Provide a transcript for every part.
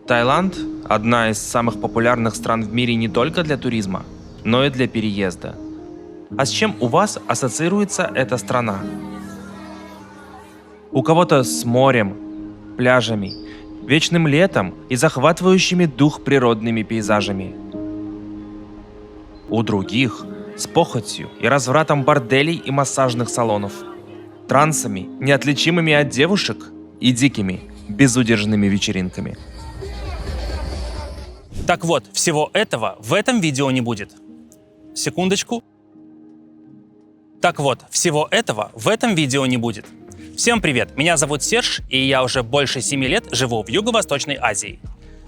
Таиланд – одна из самых популярных стран в мире не только для туризма, но и для переезда. А с чем у вас ассоциируется эта страна? У кого-то с морем, пляжами, вечным летом и захватывающими дух природными пейзажами. У других – с похотью и развратом борделей и массажных салонов, трансами, неотличимыми от девушек, и дикими, безудержными вечеринками. Так вот, всего этого в этом видео не будет. Секундочку. Так вот, всего этого в этом видео не будет. Всем привет, меня зовут Серж, и я уже больше 7 лет живу в Юго-Восточной Азии.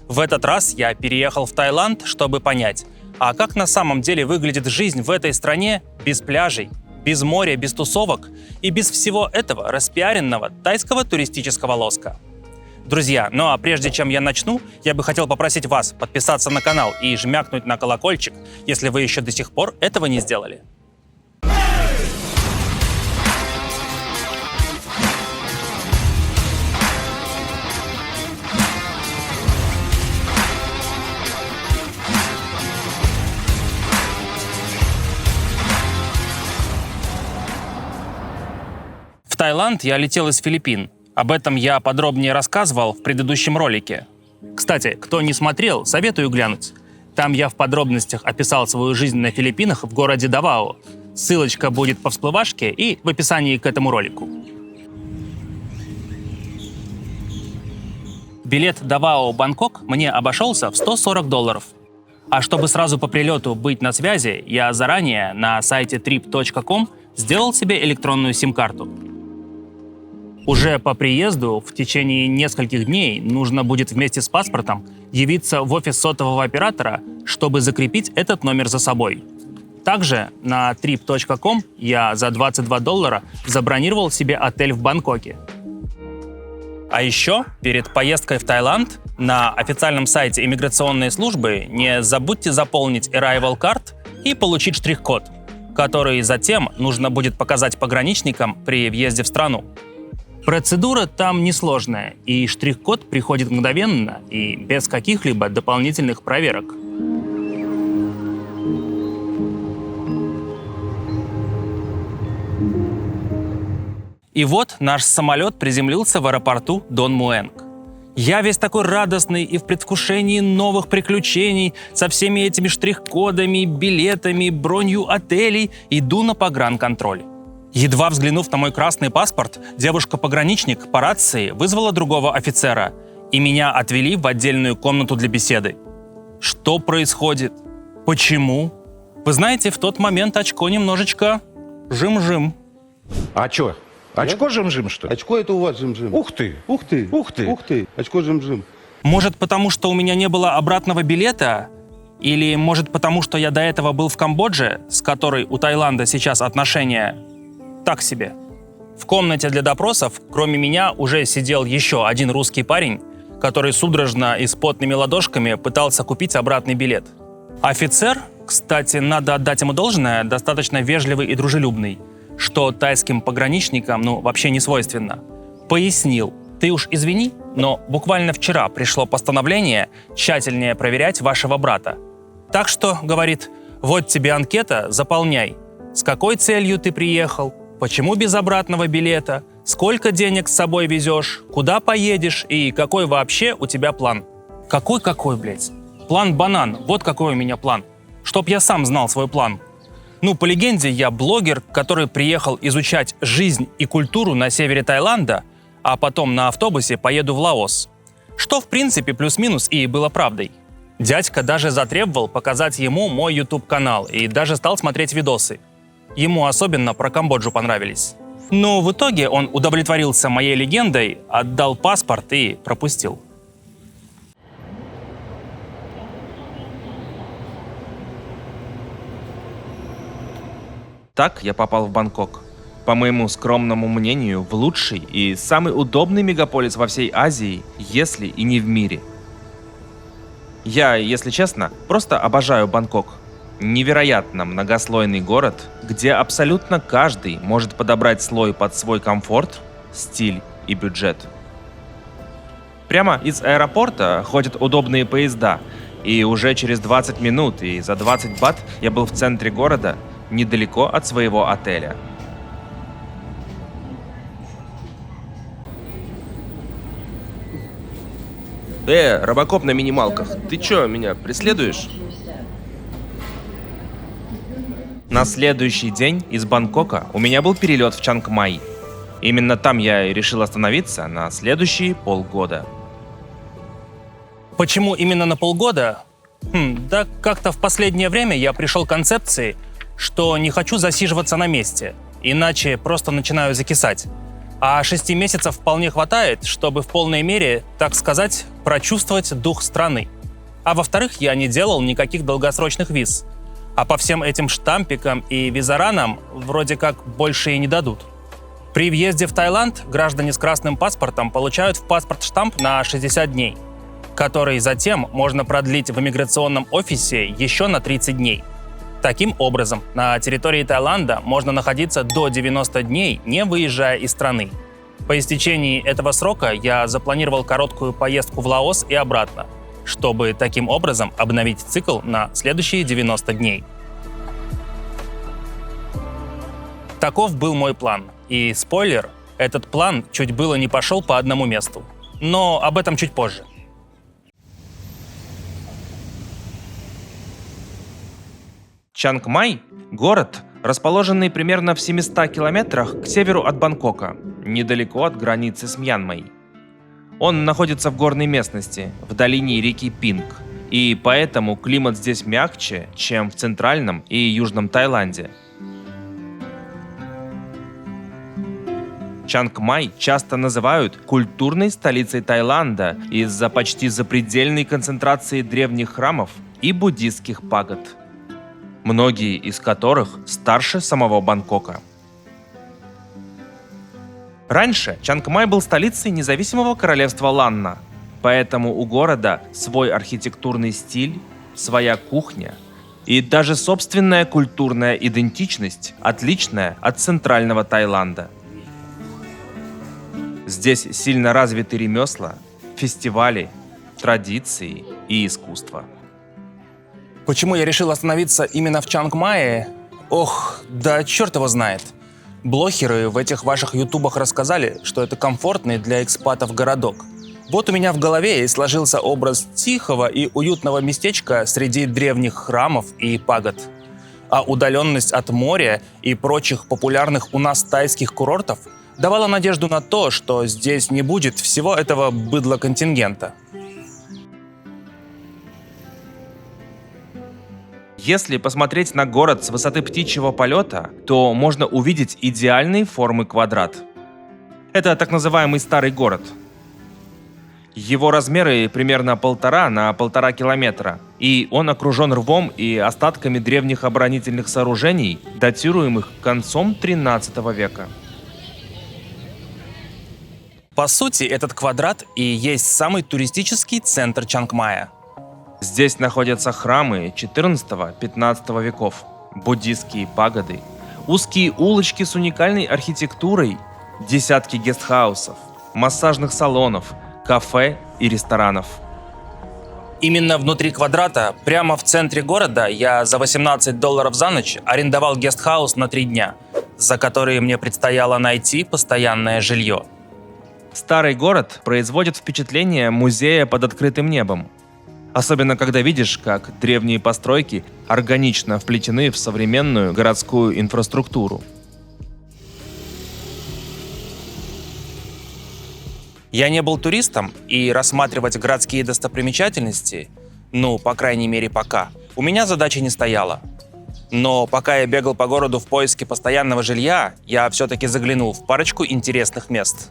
В этот раз я переехал в Таиланд, чтобы понять, а как на самом деле выглядит жизнь в этой стране без пляжей, без моря, без тусовок и без всего этого распиаренного тайского туристического лоска. Друзья, ну а прежде чем я начну, я бы хотел попросить вас подписаться на канал и жмякнуть на колокольчик, если вы еще до сих пор этого не сделали. В Таиланд я летел из Филиппин. Об этом я подробнее рассказывал в предыдущем ролике. Кстати, кто не смотрел, советую глянуть. Там я в подробностях описал свою жизнь на Филиппинах в городе Давао. Ссылочка будет по всплывашке и в описании к этому ролику. Билет Давао-Бангкок мне обошелся в $140. А чтобы сразу по прилету быть на связи, я заранее на сайте trip.com сделал себе электронную сим-карту. Уже по приезду в течение нескольких дней нужно будет вместе с паспортом явиться в офис сотового оператора, чтобы закрепить этот номер за собой. Также на trip.com я за $22 забронировал себе отель в Бангкоке. А еще перед поездкой в Таиланд на официальном сайте иммиграционной службы не забудьте заполнить Arrival Card и получить штрих-код, который затем нужно будет показать пограничникам при въезде в страну. Процедура там несложная, и штрих-код приходит мгновенно и без каких-либо дополнительных проверок. И вот наш самолет приземлился в аэропорту Дон Муэнг. Я весь такой радостный и в предвкушении новых приключений со всеми этими штрих-кодами, билетами, бронью отелей иду на погранконтроль. Едва взглянув на мой красный паспорт, девушка-пограничник по рации вызвала другого офицера, и меня отвели в отдельную комнату для беседы. Что происходит? Почему? Вы знаете, в тот момент очко немножечко жим-жим. А чё? Очко жим-жим, что ли? Очко это у вас жим-жим. Ух ты! Ух ты! Ух ты! Ух ты! Очко жим-жим. Может, потому что у меня не было обратного билета? Или, может, потому что я до этого был в Камбодже, с которой у Таиланда сейчас отношения так себе? В комнате для допросов, кроме меня, уже сидел еще один русский парень, который судорожно и с потными ладошками пытался купить обратный билет. Офицер, кстати, надо отдать ему должное, достаточно вежливый и дружелюбный, что тайским пограничникам, вообще не свойственно. Пояснил: ты уж извини, но буквально вчера пришло постановление тщательнее проверять вашего брата. Так что, говорит, вот тебе анкета, заполняй. С какой целью ты приехал? Почему без обратного билета? Сколько денег с собой везешь? Куда поедешь? И какой вообще у тебя план? Какой, блядь? План банан. Вот какой у меня план. Чтоб я сам знал свой план. По легенде, я блогер, который приехал изучать жизнь и культуру на севере Таиланда, а потом на автобусе поеду в Лаос. Что, в принципе, плюс-минус и было правдой. Дядька даже затребовал показать ему мой YouTube-канал и даже стал смотреть видосы. Ему особенно про Камбоджу понравились. Но в итоге он удовлетворился моей легендой, отдал паспорт и пропустил. Так я попал в Бангкок. По моему скромному мнению, в лучший и самый удобный мегаполис во всей Азии, если и не в мире. Я, если честно, просто обожаю Бангкок. Невероятно многослойный город, где абсолютно каждый может подобрать слой под свой комфорт, стиль и бюджет. Прямо из аэропорта ходят удобные поезда, и уже через 20 минут и за 20 бат я был в центре города, недалеко от своего отеля. Робокоп на минималках, ты чё, меня преследуешь? На следующий день из Бангкока у меня был перелет в Чангмай. Именно там я и решил остановиться на следующие полгода. Почему именно на полгода? Да как-то в последнее время я пришел к концепции, что не хочу засиживаться на месте, иначе просто начинаю закисать. А 6 месяцев вполне хватает, чтобы в полной мере, так сказать, прочувствовать дух страны. А во-вторых, я не делал никаких долгосрочных виз. А по всем этим штампикам и визаранам вроде как больше и не дадут. При въезде в Таиланд граждане с красным паспортом получают в паспорт штамп на 60 дней, который затем можно продлить в иммиграционном офисе еще на 30 дней. Таким образом, на территории Таиланда можно находиться до 90 дней, не выезжая из страны. По истечении этого срока я запланировал короткую поездку в Лаос и обратно, чтобы таким образом обновить цикл на следующие 90 дней. Таков был мой план. И спойлер, этот план чуть было не пошел по одному месту. Но об этом чуть позже. Чангмай – город, расположенный примерно в 700 километрах к северу от Бангкока, недалеко от границы с Мьянмой. Он находится в горной местности, в долине реки Пинг, и поэтому климат здесь мягче, чем в центральном и южном Таиланде. Чангмай часто называют культурной столицей Таиланда из-за почти запредельной концентрации древних храмов и буддистских пагод, многие из которых старше самого Бангкока. Раньше Чангмай был столицей независимого королевства Ланна, поэтому у города свой архитектурный стиль, своя кухня и даже собственная культурная идентичность, отличная от центрального Таиланда. Здесь сильно развиты ремесла, фестивали, традиции и искусство. Почему я решил остановиться именно в Чангмае? Ох, да черт его знает. Блогеры в этих ваших ютубах рассказали, что это комфортный для экспатов городок. Вот у меня в голове и сложился образ тихого и уютного местечка среди древних храмов и пагод. А удаленность от моря и прочих популярных у нас тайских курортов давала надежду на то, что здесь не будет всего этого быдло-контингента. Если посмотреть на город с высоты птичьего полета, то можно увидеть идеальной формы квадрат. Это так называемый старый город. Его размеры примерно 1,5 на 1,5 километра, и он окружен рвом и остатками древних оборонительных сооружений, датируемых концом 13 века. По сути, этот квадрат и есть самый туристический центр Чангмая. Здесь находятся храмы 14-15 веков, буддистские пагоды, узкие улочки с уникальной архитектурой, десятки гестхаусов, массажных салонов, кафе и ресторанов. Именно внутри квадрата, прямо в центре города, я за $18 за ночь арендовал гестхаус на 3 дня, за которые мне предстояло найти постоянное жилье. Старый город производит впечатление музея под открытым небом. Особенно когда видишь, как древние постройки органично вплетены в современную городскую инфраструктуру. Я не был туристом, и рассматривать городские достопримечательности, по крайней мере пока, у меня задачи не стояла. Но пока я бегал по городу в поиске постоянного жилья, я все-таки заглянул в парочку интересных мест.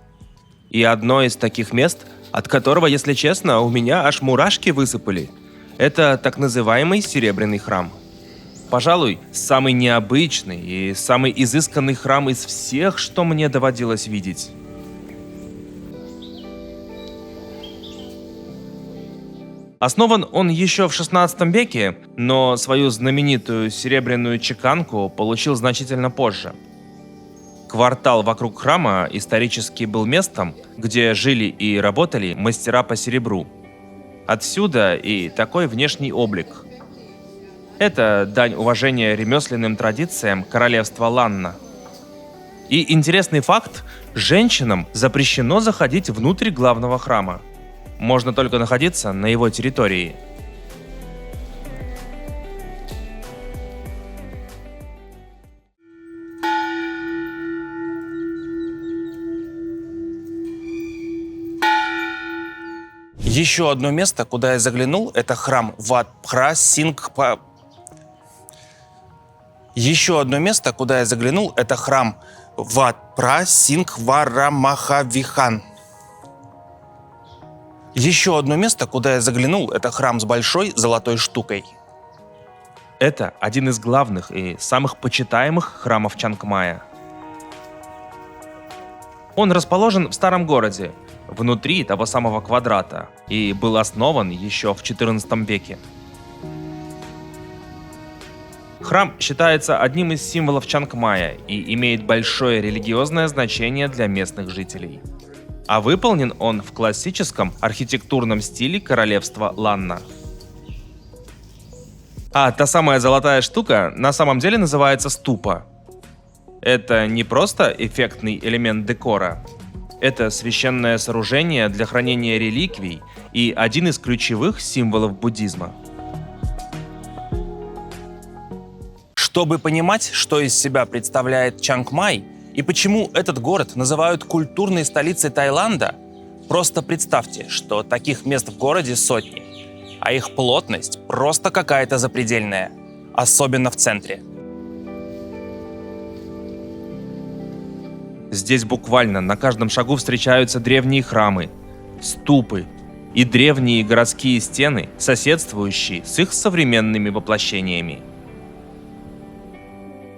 И одно из таких мест, от которого, если честно, у меня аж мурашки высыпали, это так называемый Серебряный храм. Пожалуй, самый необычный и самый изысканный храм из всех, что мне доводилось видеть. Основан он еще в 16 веке, но свою знаменитую серебряную чеканку получил значительно позже. К Квартал вокруг храма исторически был местом, где жили и работали мастера по серебру. Отсюда и такой внешний облик. Это дань уважения ремесленным традициям королевства Ланна. И интересный факт: женщинам запрещено заходить внутрь главного храма. Можно только находиться на его территории. Еще одно место, куда я заглянул, это храм Ват-Пхра-Сингха. Еще одно место, куда я заглянул, это храм Ват-Пра-Сингхварамахавихан. Еще одно место, куда я заглянул, это храм с большой золотой штукой. Это один из главных и самых почитаемых храмов Чангмая. Он расположен в старом городе, внутри того самого квадрата, и был основан еще в XIV веке. Храм считается одним из символов Чангмая и имеет большое религиозное значение для местных жителей. А выполнен он в классическом архитектурном стиле королевства Ланна. А та самая золотая штука на самом деле называется ступа. Это не просто эффектный элемент декора. Это священное сооружение для хранения реликвий и один из ключевых символов буддизма. Чтобы понимать, что из себя представляет Чангмай и почему этот город называют культурной столицей Таиланда, просто представьте, что таких мест в городе сотни, а их плотность просто какая-то запредельная, особенно в центре. Здесь буквально на каждом шагу встречаются древние храмы, ступы и древние городские стены, соседствующие с их современными воплощениями.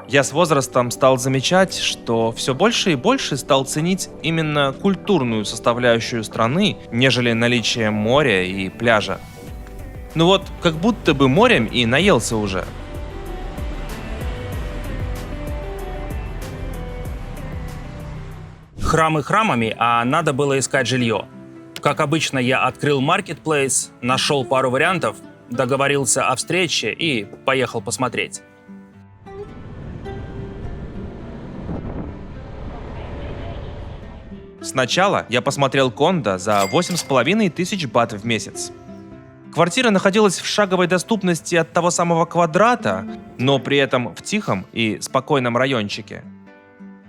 Я с возрастом стал замечать, что все больше и больше стал ценить именно культурную составляющую страны, нежели наличие моря и пляжа. Ну вот, как будто бы морем и наелся уже. Храмы храмами, а надо было искать жилье. Как обычно, я открыл Marketplace, нашел пару вариантов, договорился о встрече и поехал посмотреть. Сначала я посмотрел кондо за 8500 бат в месяц. Квартира находилась в шаговой доступности от того самого квадрата, но при этом в тихом и спокойном райончике.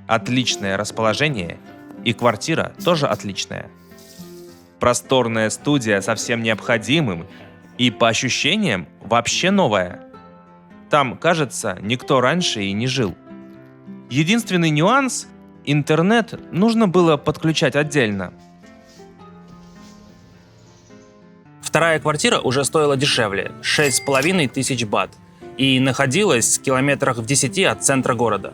Отличное расположение, и квартира тоже отличная. Просторная студия со всем необходимым и, по ощущениям, вообще новая. Там, кажется, никто раньше и не жил. Единственный нюанс — интернет нужно было подключать отдельно. Вторая квартира уже стоила дешевле – 6500 бат, и находилась в километрах в 10 от центра города.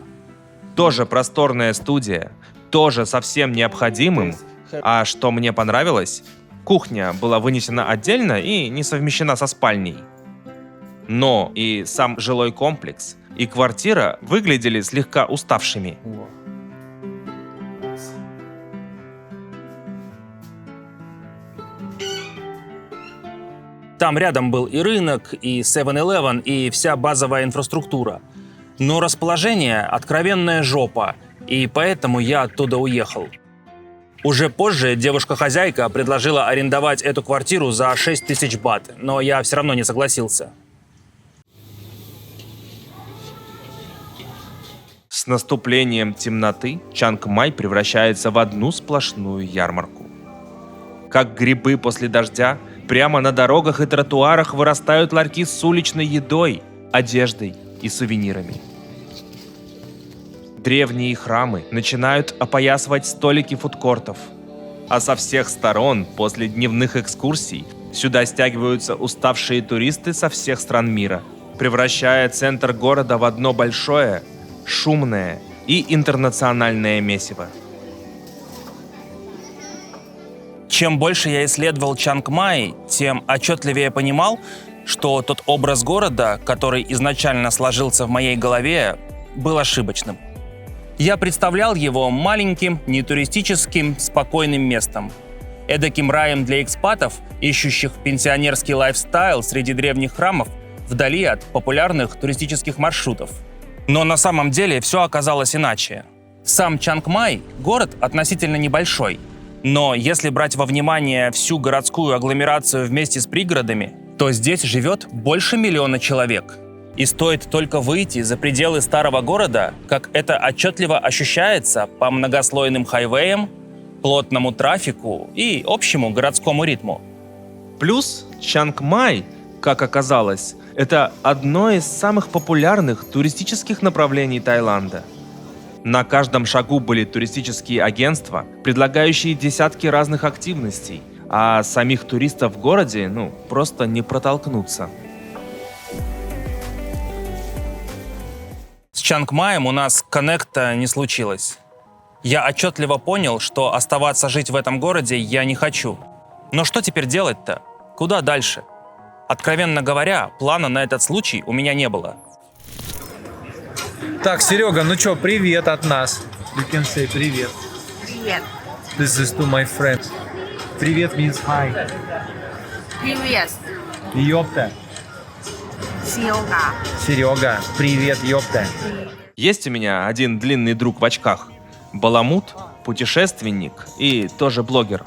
Тоже просторная студия, тоже со всем необходимым. А что мне понравилось, кухня была вынесена отдельно и не совмещена со спальней. Но и сам жилой комплекс, и квартира выглядели слегка уставшими. Там рядом был и рынок, и 7-Eleven, и вся базовая инфраструктура. Но расположение – откровенная жопа, и поэтому я оттуда уехал. Уже позже девушка-хозяйка предложила арендовать эту квартиру за 6000 бат, но я все равно не согласился. С наступлением темноты Чангмай превращается в одну сплошную ярмарку. Как грибы после дождя, прямо на дорогах и тротуарах вырастают ларьки с уличной едой, одеждой и сувенирами. Древние храмы начинают опоясывать столики фудкортов, а со всех сторон после дневных экскурсий сюда стягиваются уставшие туристы со всех стран мира, превращая центр города в одно большое, шумное и интернациональное месиво. Чем больше я исследовал Чангмай, тем отчетливее понимал, что тот образ города, который изначально сложился в моей голове, был ошибочным. Я представлял его маленьким, нетуристическим, спокойным местом. Эдаким раем для экспатов, ищущих пенсионерский лайфстайл среди древних храмов, вдали от популярных туристических маршрутов. Но на самом деле все оказалось иначе. Сам Чангмай – город относительно небольшой. Но если брать во внимание всю городскую агломерацию вместе с пригородами, то здесь живет больше 1 миллиона человек. И стоит только выйти за пределы старого города, как это отчетливо ощущается по многослойным хайвеям, плотному трафику и общему городскому ритму. Плюс Чангмай, как оказалось, это одно из самых популярных туристических направлений Таиланда. На каждом шагу были туристические агентства, предлагающие десятки разных активностей, а самих туристов в городе, просто не протолкнуться. С Чангмаем у нас коннекта не случилось. Я отчетливо понял, что оставаться жить в этом городе я не хочу. Но что теперь делать-то? Куда дальше? Откровенно говоря, плана на этот случай у меня не было. Так, Серега, ну чё, привет от нас. You can say привет. Привет. This is to my friend. Привет means hi. Привет. Ёпта. Серега. Серега, привет, ёпта. Есть у меня один длинный друг в очках. Баламут, путешественник и тоже блогер.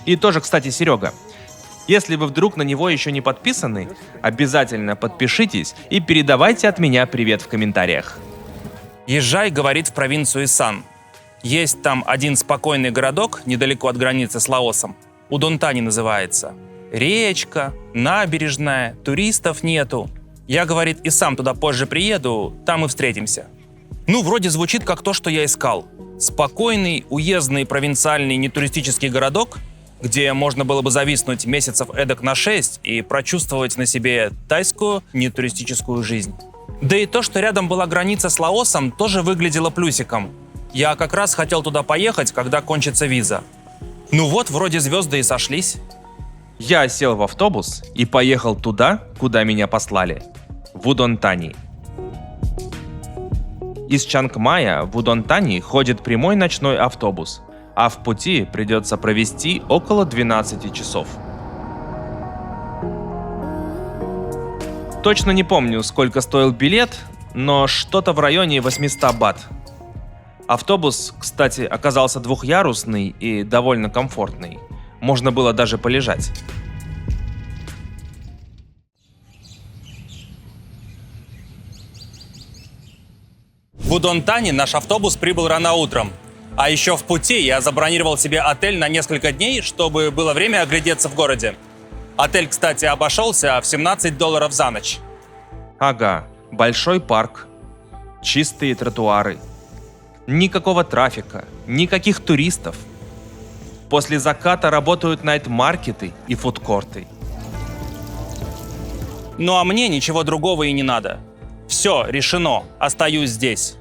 И тоже, кстати, Серега. Если вы вдруг на него еще не подписаны, обязательно подпишитесь и передавайте от меня привет в комментариях. Езжай, говорит, в провинцию Исан. Есть там один спокойный городок недалеко от границы с Лаосом. Удонтани называется. Речка, набережная, туристов нету. Я, говорит, и сам туда позже приеду, там и встретимся. Ну, вроде звучит как то, что я искал. Спокойный, уездный, провинциальный, нетуристический городок, где можно было бы зависнуть месяцев эдак на 6 и прочувствовать на себе тайскую нетуристическую жизнь. Да и то, что рядом была граница с Лаосом, тоже выглядело плюсиком. Я как раз хотел туда поехать, когда кончится виза. Ну вот, вроде звезды и сошлись. Я сел в автобус и поехал туда, куда меня послали. В Удонтани. Из Чангмая в Удонтани ходит прямой ночной автобус, а в пути придется провести около 12 часов. Точно не помню, сколько стоил билет, но что-то в районе 800 бат. Автобус, кстати, оказался двухъярусный и довольно комфортный. Можно было даже полежать. В Удонтани наш автобус прибыл рано утром. А еще в пути я забронировал себе отель на несколько дней, чтобы было время оглядеться в городе. Отель, кстати, обошелся в $17 за ночь. Ага, большой парк, чистые тротуары, никакого трафика, никаких туристов. После заката работают найт-маркеты и фудкорты. Ну а мне ничего другого и не надо. Все, решено, остаюсь здесь.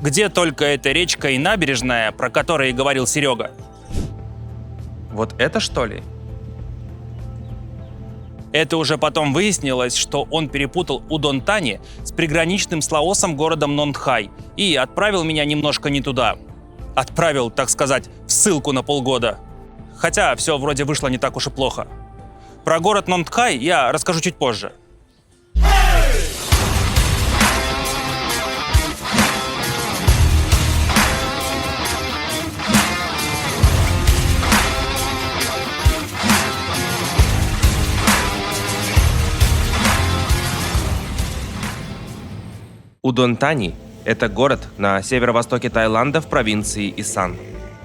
Где только эта речка и набережная, про которые говорил Серега. Вот это что ли? Это уже потом выяснилось, что он перепутал Удонтани с приграничным с Лаосом городом Нондхай и отправил меня немножко не туда. Отправил, так сказать, в ссылку на полгода. Хотя все вроде вышло не так уж и плохо. Про город Нондхай я расскажу чуть позже. Удонтани – это город на северо-востоке Таиланда в провинции Исан.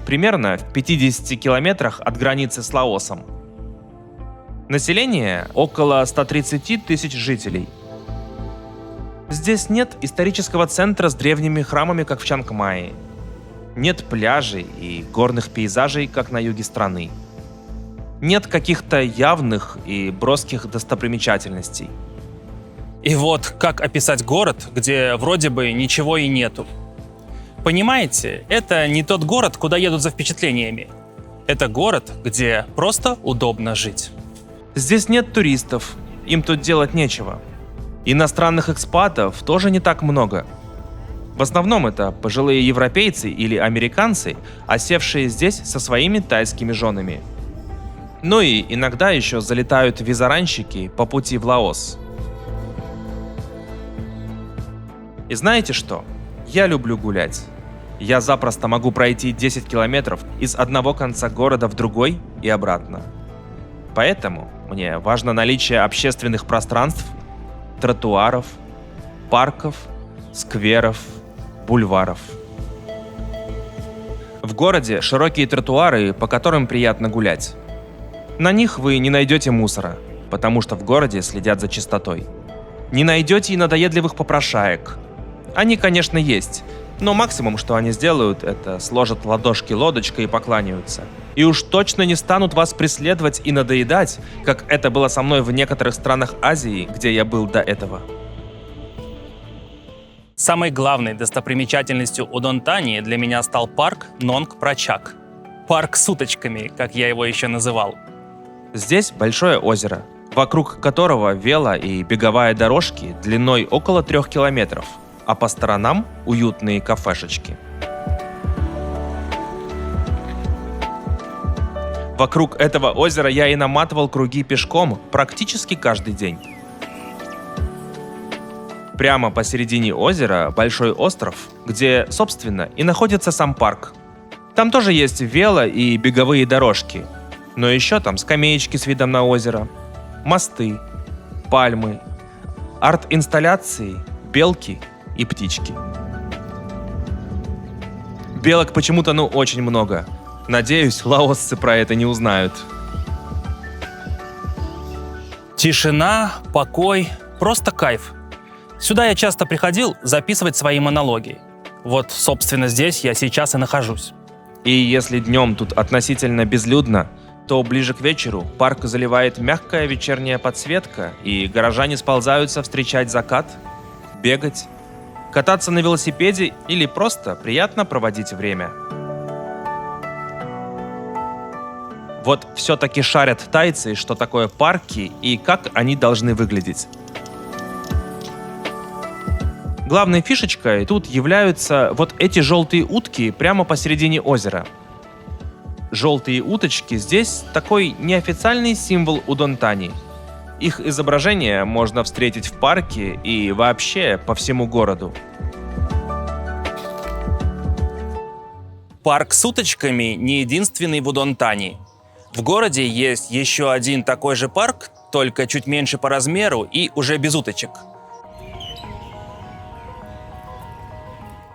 Примерно в 50 километрах от границы с Лаосом. Население – около 130 тысяч жителей. Здесь нет исторического центра с древними храмами, как в Чангмае. Нет пляжей и горных пейзажей, как на юге страны. Нет каких-то явных и броских достопримечательностей. И вот как описать город, где вроде бы ничего и нету. Понимаете, это не тот город, куда едут за впечатлениями. Это город, где просто удобно жить. Здесь нет туристов, им тут делать нечего. Иностранных экспатов тоже не так много. В основном это пожилые европейцы или американцы, осевшие здесь со своими тайскими женами. Ну и иногда еще залетают визаранщики по пути в Лаос. И знаете что? Я люблю гулять. Я запросто могу пройти 10 километров из одного конца города в другой и обратно. Поэтому мне важно наличие общественных пространств, тротуаров, парков, скверов, бульваров. В городе широкие тротуары, по которым приятно гулять. На них вы не найдете мусора, потому что в городе следят за чистотой. Не найдете и надоедливых попрошаек. Они, конечно, есть, но максимум, что они сделают, это сложат ладошки лодочкой и покланяются. И уж точно не станут вас преследовать и надоедать, как это было со мной в некоторых странах Азии, где я был до этого. Самой главной достопримечательностью Удонтании для меня стал парк Нонг Прачак. Парк с уточками, как я его еще называл. Здесь большое озеро, вокруг которого вело- и беговая дорожки длиной около 3 километров, а по сторонам уютные кафешечки. Вокруг этого озера я и наматывал круги пешком практически каждый день. Прямо посередине озера большой остров, где, собственно, и находится сам парк. Там тоже есть вело- и беговые дорожки, но еще там скамеечки с видом на озеро, мосты, пальмы, арт-инсталляции, белки и птички. Белок почему-то очень много. Надеюсь, лаосцы про это не узнают. Тишина, покой, просто кайф. Сюда я часто приходил записывать свои монологи. Вот, собственно, здесь я сейчас и нахожусь. И если днем тут относительно безлюдно, то ближе к вечеру парк заливает мягкая вечерняя подсветка, и горожане сползаются встречать закат, бегать, кататься на велосипеде или просто приятно проводить время. Вот все-таки шарят тайцы, что такое парки и как они должны выглядеть. Главной фишечкой тут являются вот эти желтые утки прямо посередине озера. Желтые уточки здесь такой неофициальный символ Удонтани. Их изображение можно встретить в парке и вообще по всему городу. Парк с уточками не единственный в Удонтани. В городе есть еще один такой же парк, только чуть меньше по размеру и уже без уточек.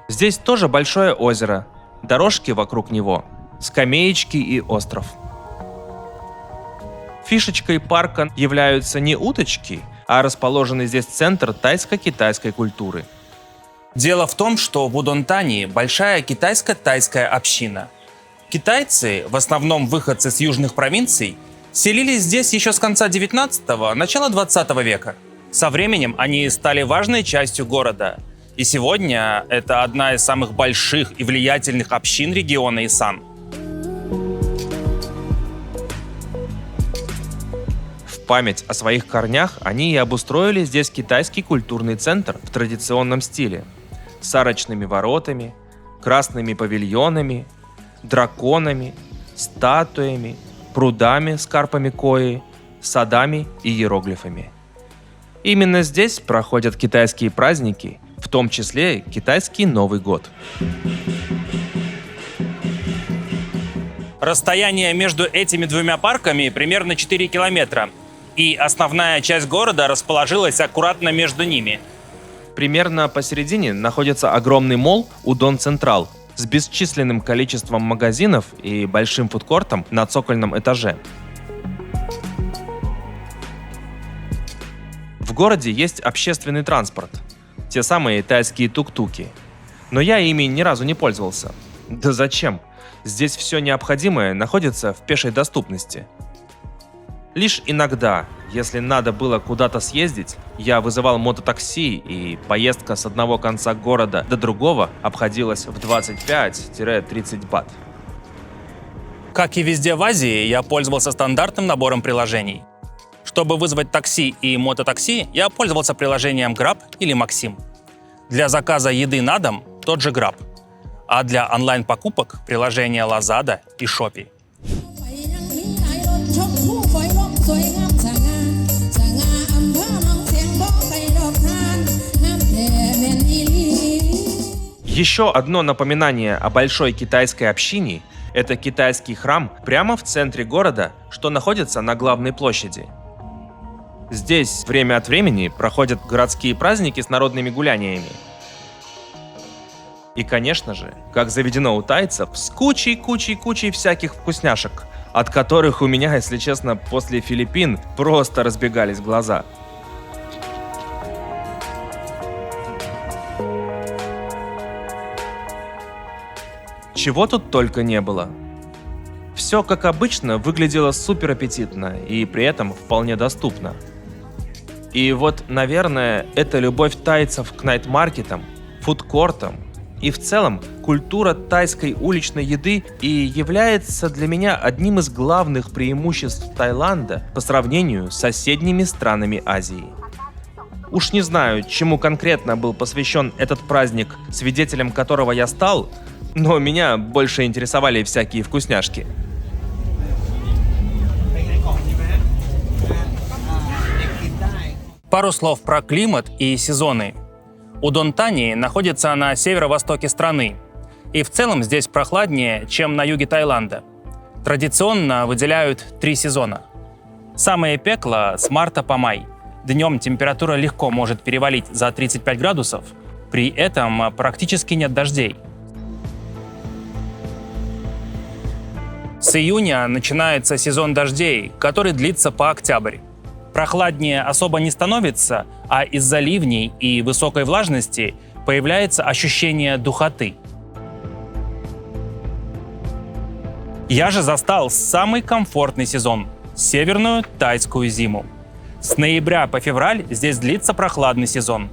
Здесь тоже большое озеро, дорожки вокруг него, скамеечки и остров. Фишечкой парка являются не уточки, а расположенный здесь центр тайско-китайской культуры. Дело в том, что в Удонтании большая китайско-тайская община. Китайцы, в основном выходцы с южных провинций, селились здесь еще с конца 19-го, начала 20 века. Со временем они стали важной частью города. И сегодня это одна из самых больших и влиятельных общин региона Исан. В память о своих корнях они и обустроили здесь китайский культурный центр в традиционном стиле. С арочными воротами, красными павильонами, драконами, статуями, прудами с карпами кои, садами и иероглифами. Именно здесь проходят китайские праздники, в том числе китайский Новый год. Расстояние между этими двумя парками примерно 4 километра, и основная часть города расположилась аккуратно между ними. Примерно посередине находится огромный молл Удон Централ с бесчисленным количеством магазинов и большим фудкортом на цокольном этаже. В городе есть общественный транспорт, те самые тайские тук-туки, но я ими ни разу не пользовался. Да зачем? Здесь все необходимое находится в пешей доступности. Лишь иногда, если надо было куда-то съездить, я вызывал мототакси, и поездка с одного конца города до другого обходилась в 25-30 бат. Как и везде в Азии, я пользовался стандартным набором приложений. Чтобы вызвать такси и мототакси, я пользовался приложением Grab или Maxim. Для заказа еды на дом тот же Grab, а для онлайн-покупок – приложения Lazada и Shopee. Еще одно напоминание о большой китайской общине – это китайский храм прямо в центре города, что находится на главной площади. Здесь время от времени проходят городские праздники с народными гуляниями. И, конечно же, как заведено у тайцев, с кучей всяких вкусняшек, от которых у меня, если честно, после Филиппин просто разбегались глаза. Чего тут только не было. Все, как обычно, выглядело супер аппетитно и при этом вполне доступно. И вот, наверное, это любовь тайцев к найтмаркетам, фудкортам и в целом культура тайской уличной еды и является для меня одним из главных преимуществ Таиланда по сравнению с соседними странами Азии. Уж не знаю, чему конкретно был посвящен этот праздник, свидетелем которого я стал, но меня больше интересовали всякие вкусняшки. Пару слов про климат и сезоны. Удон-Тани находится на северо-востоке страны, и в целом здесь прохладнее, чем на юге Таиланда. Традиционно выделяют 3 сезона. Самое пекло с марта по май. Днем температура легко может перевалить за 35 градусов, при этом практически нет дождей. С июня начинается сезон дождей, который длится по октябрь. Прохладнее особо не становится, а из-за ливней и высокой влажности появляется ощущение духоты. Я же застал самый комфортный сезон – северную тайскую зиму. С ноября по февраль здесь длится прохладный сезон.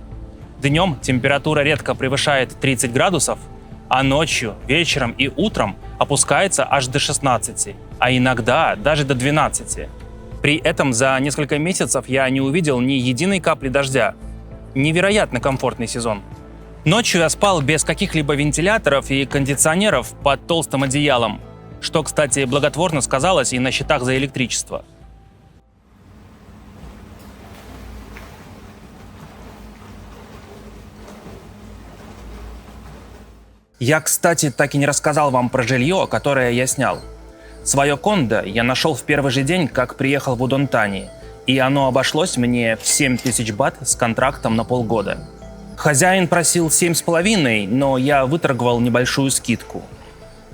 Днем температура редко превышает 30 градусов, а ночью, вечером и утром опускается аж до 16, а иногда даже до 12. При этом за несколько месяцев я не увидел ни единой капли дождя. Невероятно комфортный сезон. Ночью я спал без каких-либо вентиляторов и кондиционеров под толстым одеялом, что, кстати, благотворно сказалось и на счетах за электричество. Я, кстати, так и не рассказал вам про жилье, которое я снял. Свое кондо я нашел в первый же день, как приехал в Удон-Тани, и оно обошлось мне в 7000 бат с контрактом на полгода. Хозяин просил 7,5, но я выторговал небольшую скидку.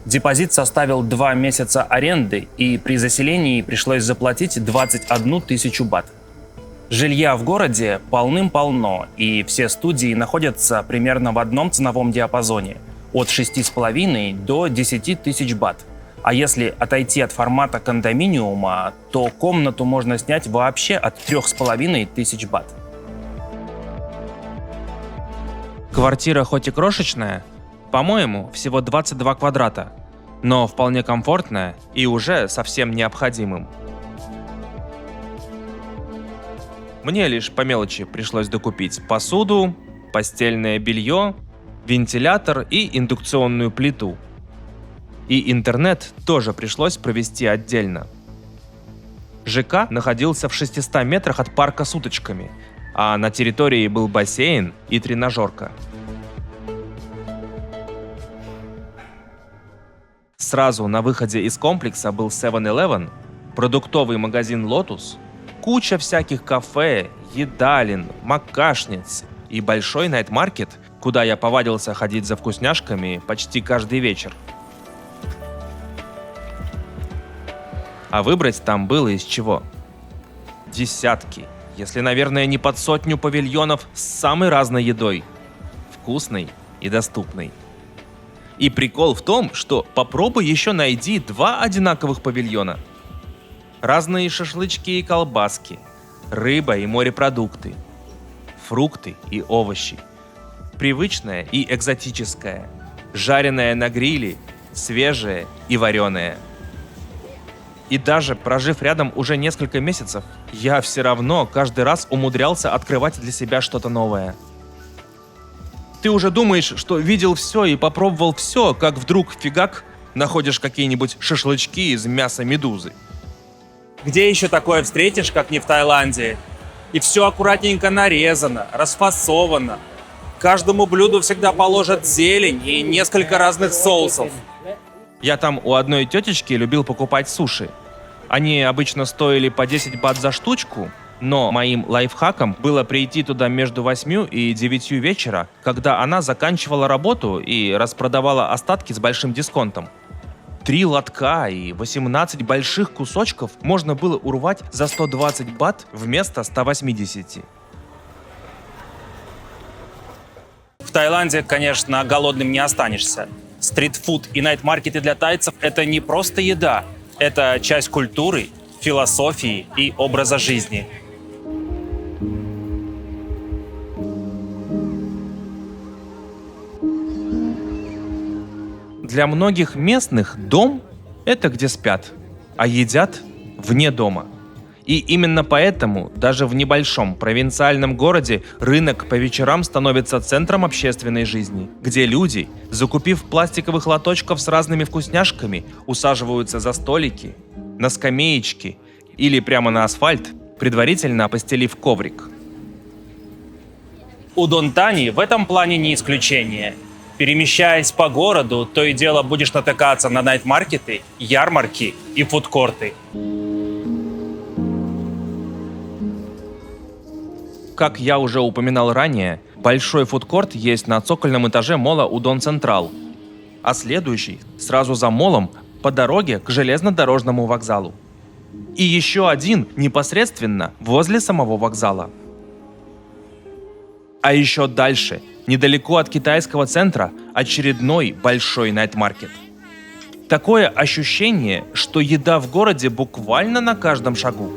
Депозит составил 2 месяца аренды, и при заселении пришлось заплатить 21 тысячу бат. Жилья в городе полным-полно, и все студии находятся примерно в одном ценовом диапазоне – от 6,5 до 10 тысяч бат. А если отойти от формата кондоминиума, то комнату можно снять вообще от 3500 бат. Квартира хоть и крошечная, по-моему, всего 22 квадрата, но вполне комфортная и уже совсем необходимым. Мне лишь по мелочи пришлось докупить посуду, постельное белье, вентилятор и индукционную плиту. И интернет тоже пришлось провести отдельно. ЖК находился в 600 метрах от парка с уточками, а на территории был бассейн и тренажерка. Сразу на выходе из комплекса был 7-Eleven, продуктовый магазин Lotus, куча всяких кафе, едалин, макашниц и большой найтмаркет, куда я повадился ходить за вкусняшками почти каждый вечер. А выбрать там было из чего. Десятки, если, наверное, не под 100 павильонов с самой разной едой. Вкусной и доступной. И прикол в том, что попробуй еще найди 2 одинаковых павильона. Разные шашлычки и колбаски, рыба и морепродукты, фрукты и овощи. Привычное и экзотическое, жареное на гриле, свежее и вареное. И даже прожив рядом уже несколько месяцев, я все равно каждый раз умудрялся открывать для себя что-то новое. Ты Ты уже думаешь, что видел все и попробовал все, как вдруг фигак находишь какие-нибудь шашлычки из мяса медузы. Где еще такое встретишь, как не в Таиланде? И все аккуратненько нарезано, расфасовано. К каждому блюду всегда положат зелень и несколько разных соусов. Я там у одной тетечки любил покупать суши. Они обычно стоили по 10 бат за штучку, но моим лайфхаком было прийти туда между 8 и 9 вечера, когда она заканчивала работу и распродавала остатки с большим дисконтом. 3 лотка и 18 больших кусочков можно было урвать за 120 бат вместо 180. В Таиланде, конечно, голодным не останешься. Стритфуд и найтмаркеты для тайцев – это не просто еда. Это часть культуры, философии и образа жизни. Для многих местных дом – это где спят, а едят вне дома. И именно поэтому даже в небольшом провинциальном городе рынок по вечерам становится центром общественной жизни, где люди, закупив пластиковых лоточков с разными вкусняшками, усаживаются за столики, на скамеечки или прямо на асфальт, предварительно постелив коврик. Удон-Тани в этом плане не исключение. Перемещаясь по городу, то и дело будешь натыкаться на найтмаркеты, ярмарки и фудкорты. Как я уже упоминал ранее, большой фудкорт есть на цокольном этаже мола Удон Централ, а следующий сразу за молом по дороге к железнодорожному вокзалу. И еще один непосредственно возле самого вокзала. А еще дальше, недалеко от китайского центра, очередной большой найтмаркет. Такое ощущение, что еда в городе буквально на каждом шагу.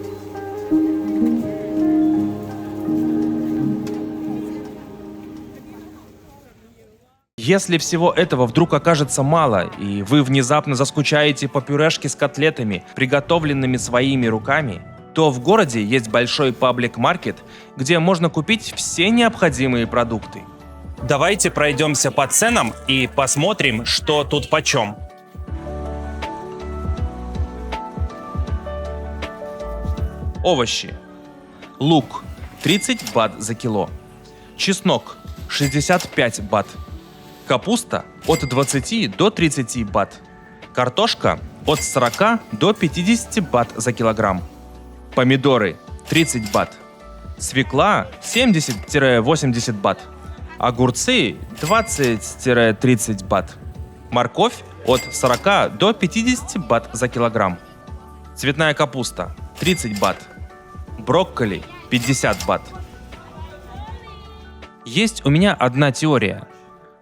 Если всего этого вдруг окажется мало, и вы внезапно заскучаете по пюрешке с котлетами, приготовленными своими руками, то в городе есть большой паблик-маркет, где можно купить все необходимые продукты. Давайте пройдемся по ценам и посмотрим, что тут почем. Овощи. Лук – 30 бат за кило. Чеснок – 65 бат. Капуста – от 20 до 30 бат. Картошка – от 40 до 50 бат за килограмм. Помидоры – 30 бат. Свекла – 70-80 бат. Огурцы – 20-30 бат. Морковь – от 40 до 50 бат за килограмм. Цветная капуста – 30 бат. Брокколи – 50 бат. Есть у меня одна теория.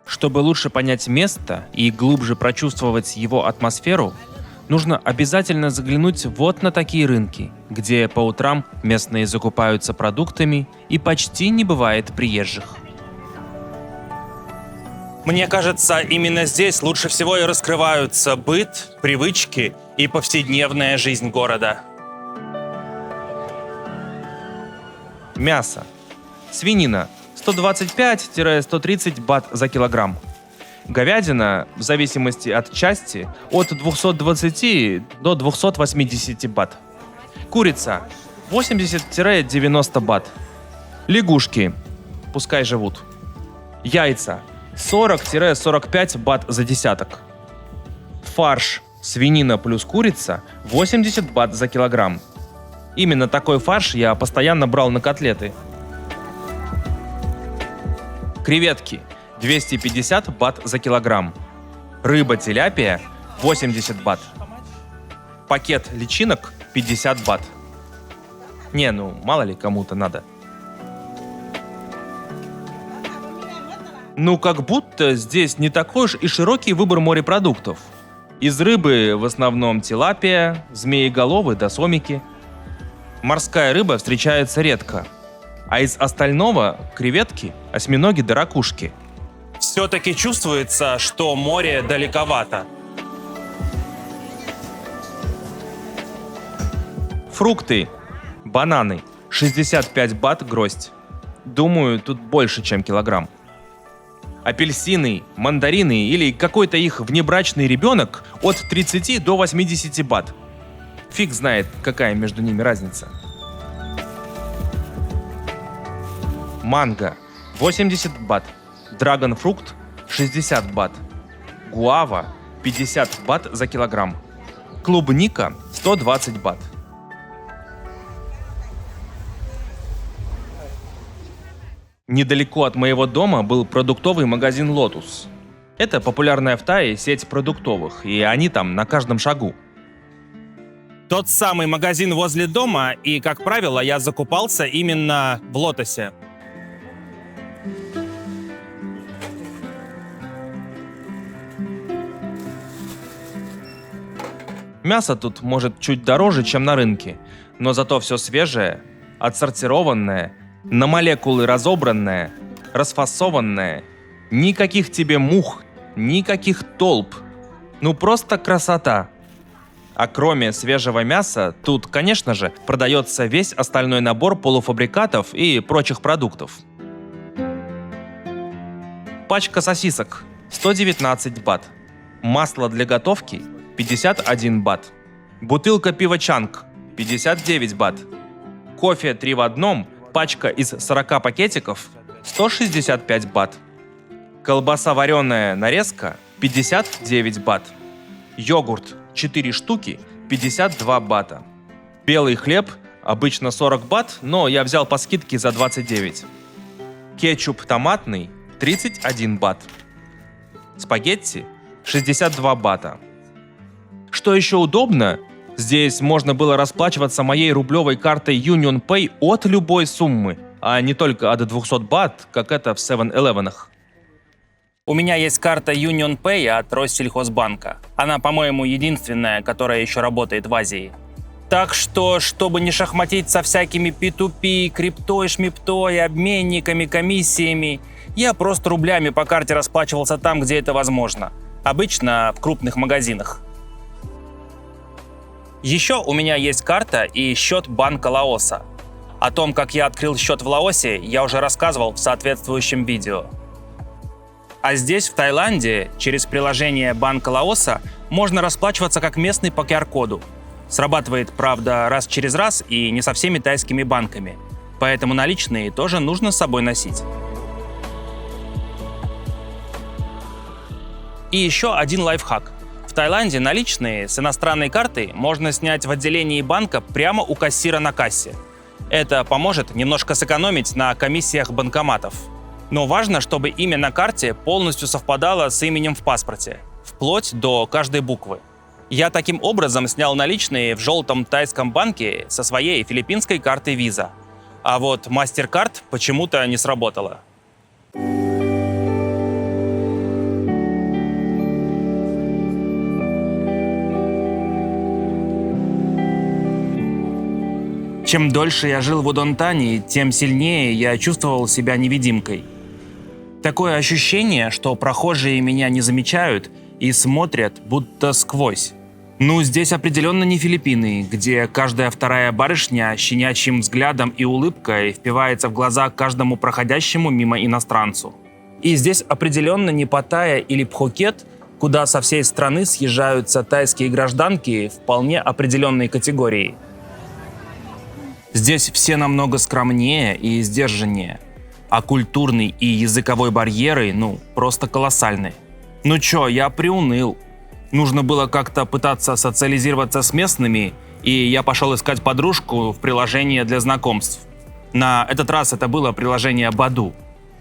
Чтобы лучше понять место и глубже прочувствовать его атмосферу, нужно обязательно заглянуть вот на такие рынки, где по утрам местные закупаются продуктами и почти не бывает приезжих. Мне кажется, именно здесь лучше всего и раскрываются быт, привычки и повседневная жизнь города. Мясо. Свинина 125-130 бат за килограмм. Говядина, в зависимости от части, от 220 до 280 бат. Курица 80-90 бат. Лягушки, пускай живут. Яйца 40-45 бат за десяток. Фарш, свинина плюс курица 80 бат за килограмм. Именно такой фарш я постоянно брал на котлеты. Креветки 250 бат за килограмм. Рыба тиляпия 80 бат. Пакет личинок 50 бат. Не, ну мало ли кому-то надо. Ну как будто здесь не такой уж и широкий выбор морепродуктов. Из рыбы в основном тилапия, змееголовы да сомики. Морская рыба встречается редко. А из остального – креветки, осьминоги да ракушки. Все-таки чувствуется, что море далековато. Фрукты. Бананы. 65 бат гроздь. Думаю, тут больше, чем килограмм. Апельсины, мандарины или какой-то их внебрачный ребенок от 30 до 80 бат. Фиг знает, какая между ними разница. Манго 80 бат. Драгонфрукт 60 бат. Гуава 50 бат за килограмм. Клубника 120 бат. Недалеко от моего дома был продуктовый магазин «Лотус». Это популярная в Тае сеть продуктовых, и они там на каждом шагу. Тот самый магазин возле дома, и, как правило, я закупался именно в «Лотосе». Мясо тут может чуть дороже, чем на рынке, но зато все свежее, отсортированное, на молекулы разобранное, расфасованное. Никаких тебе мух, никаких толп. Ну просто красота. А кроме свежего мяса, тут, конечно же, продается весь остальной набор полуфабрикатов и прочих продуктов. Пачка сосисок 119 бат. Масло для готовки 51 бат. Бутылка пива Чанг 59 бат. Кофе 3 в одном, пачка из 40 пакетиков 165 бат. Колбаса вареная нарезка 59 бат. Йогурт 4 штуки 52 бата. Белый хлеб обычно 40 бат, но я взял по скидке за 29. Кетчуп томатный 31 бат. Спагетти 62 бата. Что еще удобно, здесь можно было расплачиваться моей рублевой картой Union Pay от любой суммы, а не только от 200 бат, как это в 7-Eleven'ах. У меня есть карта Union Pay от Россельхозбанка. Она, по-моему, единственная, которая еще работает в Азии. Так что, чтобы не шахматить со всякими P2P, криптой, шмиптой, обменниками, комиссиями, я просто рублями по карте расплачивался там, где это возможно. Обычно в крупных магазинах. Еще у меня есть карта и счет банка Лаоса. О том, как я открыл счет в Лаосе, я уже рассказывал в соответствующем видео. А здесь, в Таиланде, через приложение банка Лаоса можно расплачиваться как местный по QR-коду. Срабатывает, правда, раз через раз и не со всеми тайскими банками. Поэтому наличные тоже нужно с собой носить. И еще один лайфхак. В Таиланде наличные с иностранной картой можно снять в отделении банка прямо у кассира на кассе. Это поможет немножко сэкономить на комиссиях банкоматов. Но важно, чтобы имя на карте полностью совпадало с именем в паспорте, вплоть до каждой буквы. Я таким образом снял наличные в желтом тайском банке со своей филиппинской картой Visa. А вот MasterCard почему-то не сработала. Чем дольше я жил в Удонтане, тем сильнее я чувствовал себя невидимкой. Такое ощущение, что прохожие меня не замечают и смотрят будто сквозь. Ну, здесь определенно не Филиппины, где каждая вторая барышня щенячьим взглядом и улыбкой впивается в глаза каждому проходящему мимо иностранцу. И здесь определенно не Паттайя или Пхукет, куда со всей страны съезжаются тайские гражданки вполне определенной категории. Здесь все намного скромнее и сдержаннее, а культурный и языковой барьеры, просто колоссальны. Ну чё, я приуныл. Нужно было как-то пытаться социализироваться с местными, и я пошел искать подружку в приложение для знакомств. На этот раз это было приложение Баду.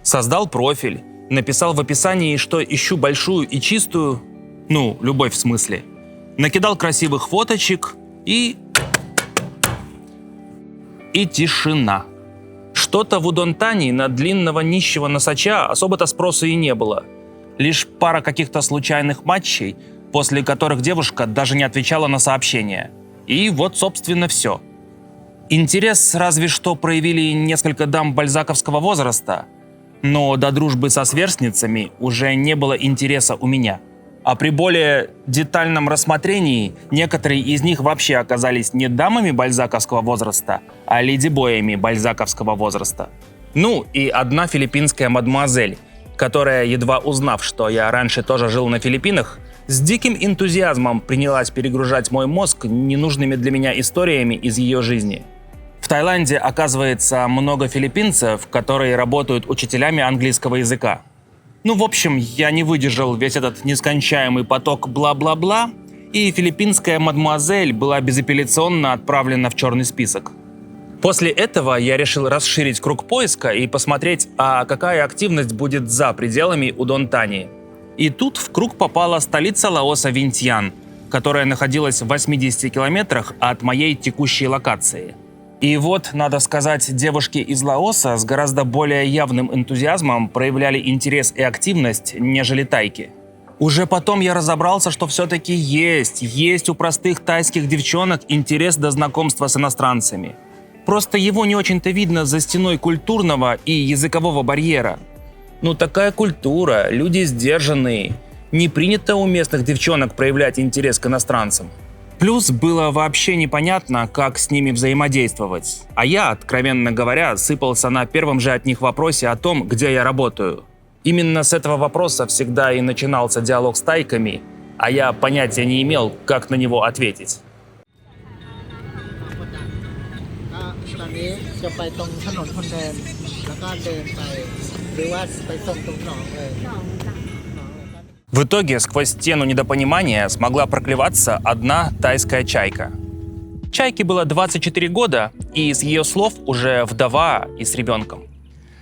Создал профиль, написал в описании, что ищу большую и чистую, любовь в смысле. Накидал красивых фоточек и тишина. Что-то в Удонтане на длинного нищего носача особо-то спроса и не было. Лишь пара каких-то случайных матчей, после которых девушка даже не отвечала на сообщения. И вот, собственно, все. Интерес разве что проявили несколько дам бальзаковского возраста, но до дружбы со сверстницами уже не было интереса у меня. А при более детальном рассмотрении некоторые из них вообще оказались не дамами бальзаковского возраста, а ледибоями бальзаковского возраста. Ну и одна филиппинская мадемуазель, которая, едва узнав, что я раньше тоже жил на Филиппинах, с диким энтузиазмом принялась перегружать мой мозг ненужными для меня историями из ее жизни. В Таиланде, оказывается, много филиппинцев, которые работают учителями английского языка. Ну, в общем, я не выдержал весь этот нескончаемый поток бла-бла-бла, и филиппинская мадмуазель была безапелляционно отправлена в черный список. После этого я решил расширить круг поиска и посмотреть, а какая активность будет за пределами Удон-Тани. И тут в круг попала столица Лаоса Виньтьян, которая находилась в 80 километрах от моей текущей локации. И вот, надо сказать, девушки из Лаоса с гораздо более явным энтузиазмом проявляли интерес и активность, нежели тайки. Уже потом я разобрался, что все-таки есть у простых тайских девчонок интерес до знакомства с иностранцами. Просто его не очень-то видно за стеной культурного и языкового барьера. Ну такая культура, люди сдержанные. Не принято у местных девчонок проявлять интерес к иностранцам. Плюс было вообще непонятно, как с ними взаимодействовать. А я, откровенно говоря, сыпался на первом же от них вопросе о том, где я работаю. Именно с этого вопроса всегда и начинался диалог с тайками, а я понятия не имел, как на него ответить. ตอนนี้จะไปตรงถนนคนเดินแล้วก็เดินไปหรือว่าไปส่งตรงหนองเลย В итоге сквозь стену недопонимания смогла проклеваться одна тайская чайка. Чайке было 24 года, и с ее слов уже вдова и с ребенком.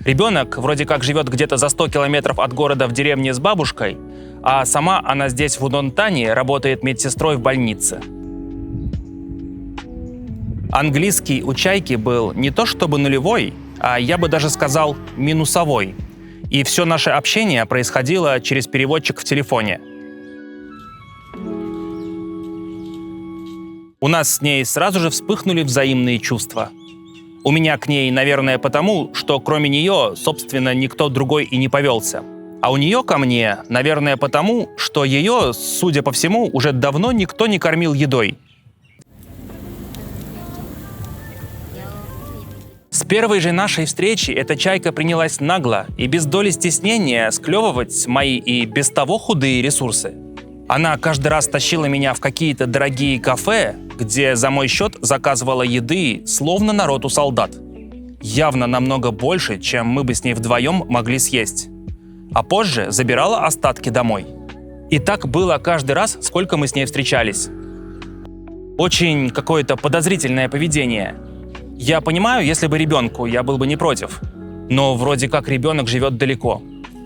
Ребенок вроде как живет где-то за 100 километров от города в деревне с бабушкой, а сама она здесь в Удон-Тани работает медсестрой в больнице. Английский у чайки был не то чтобы нулевой, а я бы даже сказал минусовой. И все наше общение происходило через переводчик в телефоне. У нас с ней сразу же вспыхнули взаимные чувства. У меня к ней, наверное, потому, что кроме нее, собственно, никто другой и не повелся. А у нее ко мне, наверное, потому, что ее, судя по всему, уже давно никто не кормил едой. С первой же нашей встречи эта чайка принялась нагло и без доли стеснения склевывать мои и без того худые ресурсы. Она каждый раз тащила меня в какие-то дорогие кафе, где за мой счет заказывала еды, словно народ у солдат. Явно намного больше, чем мы бы с ней вдвоем могли съесть. А позже забирала остатки домой. И так было каждый раз, сколько мы с ней встречались. Очень какое-то подозрительное поведение. Я понимаю, если бы ребенку, я был бы не против. Но вроде как ребенок живет далеко.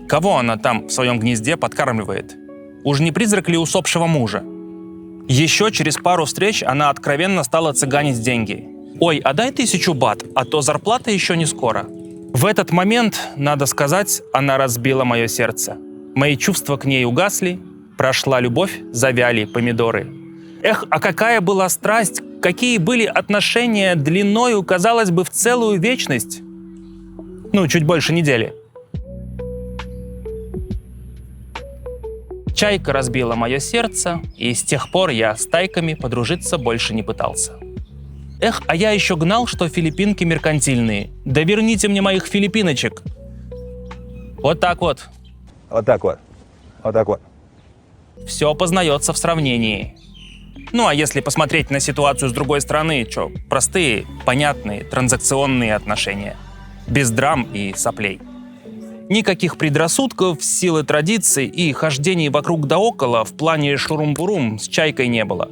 Кого она там в своем гнезде подкармливает? Уж не призрак ли усопшего мужа? Еще через пару встреч она откровенно стала цыганить деньги. «Ой, а дай 1000 бат, а то зарплата еще не скоро». В этот момент, надо сказать, она разбила мое сердце. Мои чувства к ней угасли, прошла любовь, завяли помидоры. Эх, а какая была страсть, какие были отношения длиною, казалось бы, в целую вечность. Ну, чуть больше недели. Чайка разбила мое сердце, и с тех пор я с тайками подружиться больше не пытался. Эх, а я еще гнал, что филиппинки меркантильные. Да верните мне моих филиппиночек. Вот так вот. Вот так вот. Вот так вот. Все познается в сравнении. Ну а если посмотреть на ситуацию с другой стороны, что, простые, понятные, транзакционные отношения. Без драм и соплей. Никаких предрассудков, силы традиций и хождений вокруг да около в плане шурум-бурум с чайкой не было.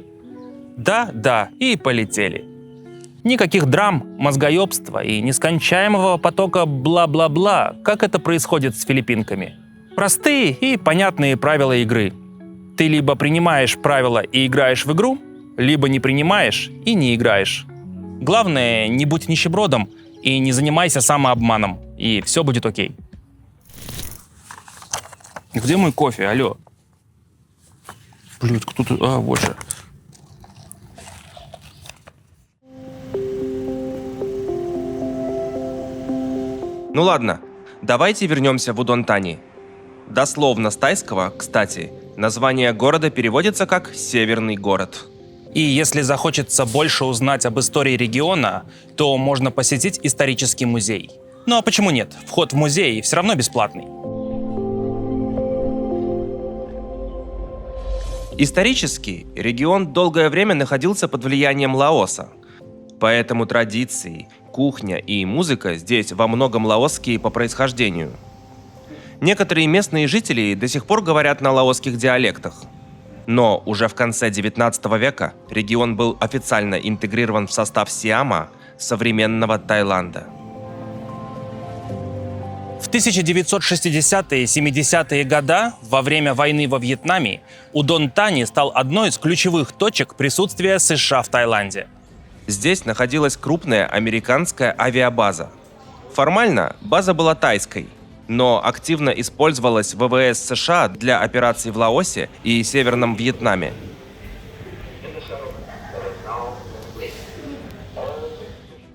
Да, и полетели. Никаких драм, мозгоебства и нескончаемого потока бла-бла-бла, как это происходит с филиппинками. Простые и понятные правила игры. Ты либо принимаешь правила и играешь в игру, либо не принимаешь и не играешь. Главное, не будь нищебродом и не занимайся самообманом, и все будет окей. Где мой кофе? Алло. Блядь, кто тут? А, вот же. Ну ладно, давайте вернемся в Удон-Тани. Дословно с тайского, кстати, название города переводится как «Северный город». И если захочется больше узнать об истории региона, то можно посетить исторический музей. Ну а почему нет? Вход в музей все равно бесплатный. Исторически регион долгое время находился под влиянием Лаоса, поэтому традиции, кухня и музыка здесь во многом лаосские по происхождению. Некоторые местные жители до сих пор говорят на лаосских диалектах. Но уже в конце 19 века регион был официально интегрирован в состав Сиама, современного Таиланда. В 1960-е и 70-е годы, во время войны во Вьетнаме, Удон Тани стал одной из ключевых точек присутствия США в Таиланде. Здесь находилась крупная американская авиабаза. Формально база была тайской, но активно использовалась ВВС США для операций в Лаосе и Северном Вьетнаме.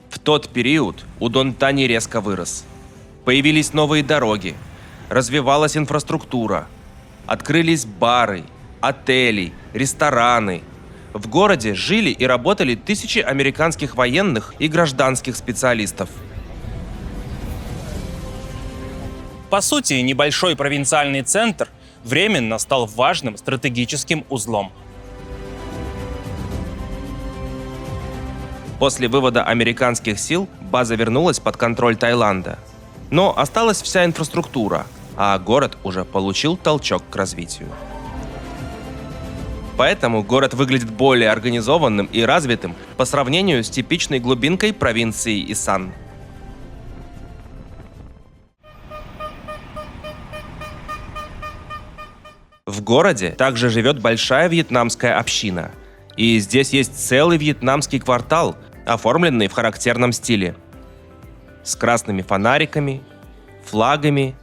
В тот период Удон Тани резко вырос. Появились новые дороги, развивалась инфраструктура, открылись бары, отели, рестораны. В городе жили и работали тысячи американских военных и гражданских специалистов. По сути, небольшой провинциальный центр временно стал важным стратегическим узлом. После вывода американских сил база вернулась под контроль Таиланда. Но осталась вся инфраструктура, а город уже получил толчок к развитию. Поэтому город выглядит более организованным и развитым по сравнению с типичной глубинкой провинции Исан. В городе также живет большая вьетнамская община. И здесь есть целый вьетнамский квартал, оформленный в характерном стиле. С красными фонариками, флагами,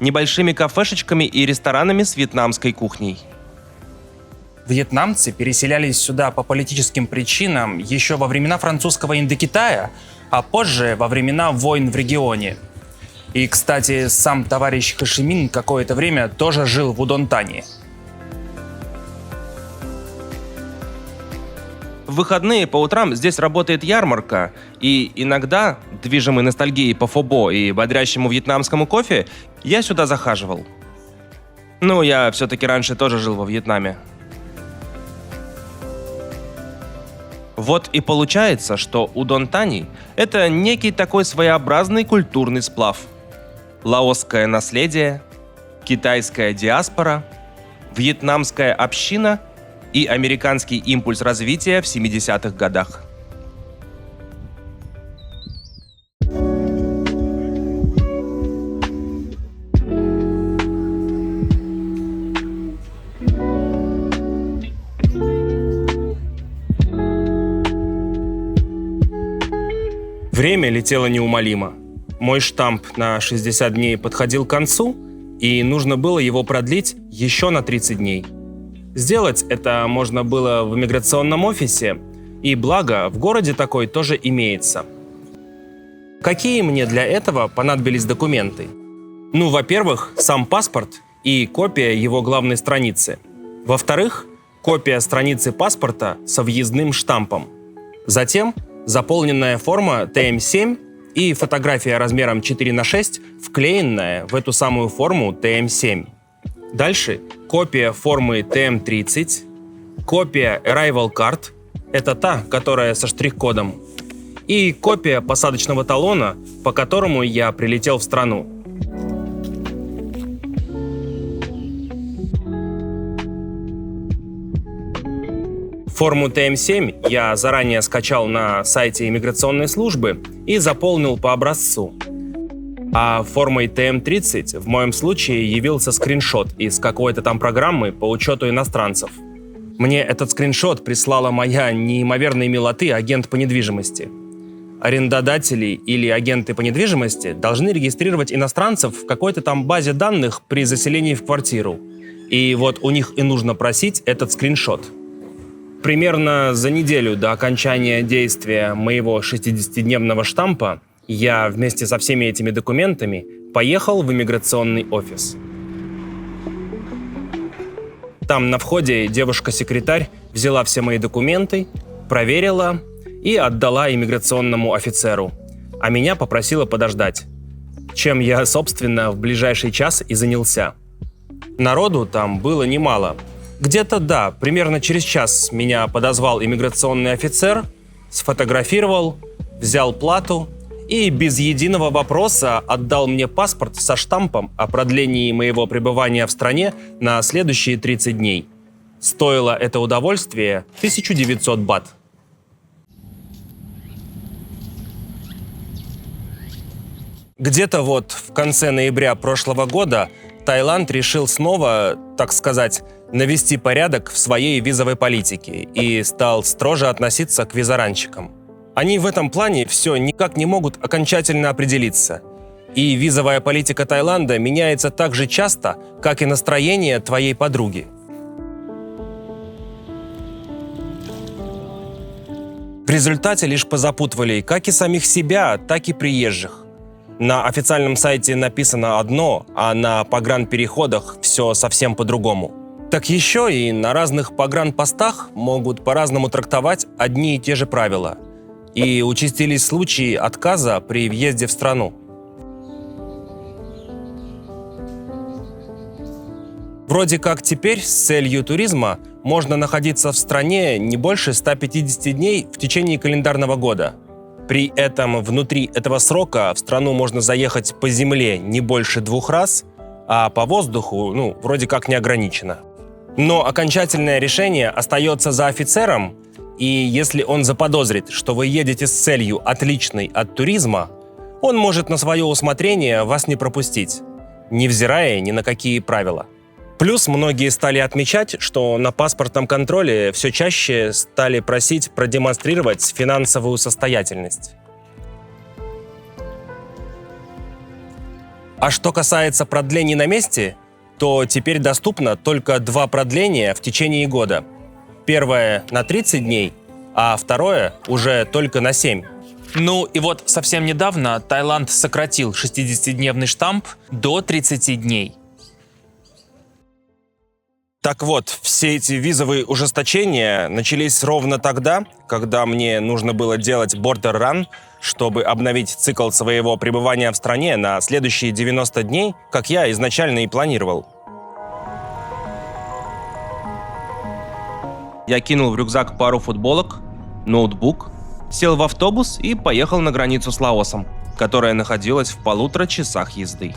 небольшими кафешечками и ресторанами с вьетнамской кухней. Вьетнамцы переселялись сюда по политическим причинам еще во времена французского Индокитая, а позже во времена войн в регионе. И, кстати, сам товарищ Хо Чи Минь какое-то время тоже жил в Удон Тани. В выходные по утрам здесь работает ярмарка, и иногда, движимый ностальгией по фобо и бодрящему вьетнамскому кофе, я сюда захаживал. Ну, я все-таки раньше тоже жил во Вьетнаме. Вот и получается, что Удон Тани – это некий такой своеобразный культурный сплав. Лаосское наследие, китайская диаспора, вьетнамская община – и американский импульс развития в 70-х годах. Время летело неумолимо. Мой штамп на 60 дней подходил к концу, и нужно было его продлить еще на 30 дней. Сделать это можно было в иммиграционном офисе, и благо, в городе такой тоже имеется. Какие мне для этого понадобились документы? Ну, во-первых, сам паспорт и копия его главной страницы. Во-вторых, копия страницы паспорта со въездным штампом. Затем заполненная форма ТМ7 и фотография размером 4:6, вклеенная в эту самую форму ТМ7. Дальше копия формы ТМ30, копия Arrival Card, это та, которая со штрих-кодом, и копия посадочного талона, по которому я прилетел в страну. Форму ТМ7 я заранее скачал на сайте иммиграционной службы и заполнил по образцу. А формой ТМ30 в моем случае явился скриншот из какой-то там программы по учету иностранцев. Мне этот скриншот прислала моя неимоверной милоты агент по недвижимости. Арендодатели или агенты по недвижимости должны регистрировать иностранцев в какой-то там базе данных при заселении в квартиру. И вот у них и нужно просить этот скриншот. Примерно за неделю до окончания действия моего 60-дневного штампа я вместе со всеми этими документами поехал в иммиграционный офис. Там на входе девушка-секретарь взяла все мои документы, проверила и отдала иммиграционному офицеру, а меня попросила подождать, чем я, собственно, в ближайший час и занялся. Народу там было немало, Где-то, да, примерно через час меня подозвал иммиграционный офицер, сфотографировал, взял плату и без единого вопроса отдал мне паспорт со штампом о продлении моего пребывания в стране на следующие 30 дней. Стоило это удовольствие 1900 бат. Где-то вот в конце ноября прошлого года Таиланд решил снова, так сказать, навести порядок в своей визовой политике и стал строже относиться к визаранщикам. Они в этом плане все никак не могут окончательно определиться. И визовая политика Таиланда меняется так же часто, как и настроение твоей подруги. В результате лишь позапутывали как и самих себя, так и приезжих. На официальном сайте написано одно, а на погранпереходах все совсем по-другому. Так еще и на разных погранпостах могут по-разному трактовать одни и те же правила. И участились случаи отказа при въезде в страну. Вроде как теперь с целью туризма можно находиться в стране не больше 150 дней в течение календарного года. При этом внутри этого срока в страну можно заехать по земле не больше 2 раз, а по воздуху, вроде как не ограничено. Но окончательное решение остается за офицером, и если он заподозрит, что вы едете с целью отличной от туризма, он может на свое усмотрение вас не пропустить, невзирая ни на какие правила. Плюс многие стали отмечать, что на паспортном контроле все чаще стали просить продемонстрировать финансовую состоятельность. А что касается продлений на месте, то теперь доступно только 2 продления в течение года. Первое на 30 дней, а второе уже только на 7. Ну и вот совсем недавно Таиланд сократил 60-дневный штамп до 30 дней. Так вот, все эти визовые ужесточения начались ровно тогда, когда мне нужно было делать border run, чтобы обновить цикл своего пребывания в стране на следующие 90 дней, как я изначально и планировал. Я кинул в рюкзак пару футболок, ноутбук, сел в автобус и поехал на границу с Лаосом, которая находилась в 1,5 часах езды.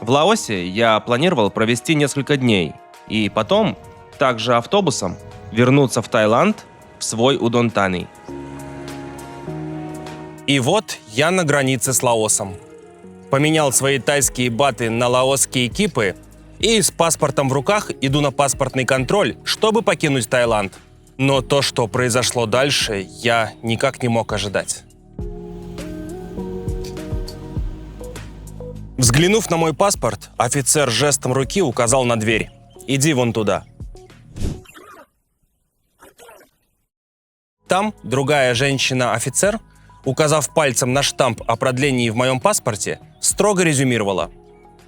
В Лаосе я планировал провести несколько дней и потом, также автобусом, вернуться в Таиланд, в свой Удон Тани. И вот я на границе с Лаосом. Поменял свои тайские баты на лаосские кипы и с паспортом в руках иду на паспортный контроль, чтобы покинуть Таиланд. Но то, что произошло дальше, я никак не мог ожидать. Взглянув на мой паспорт, офицер жестом руки указал на дверь. «Иди вон туда». Там другая женщина-офицер, указав пальцем на штамп о продлении в моем паспорте, строго резюмировала.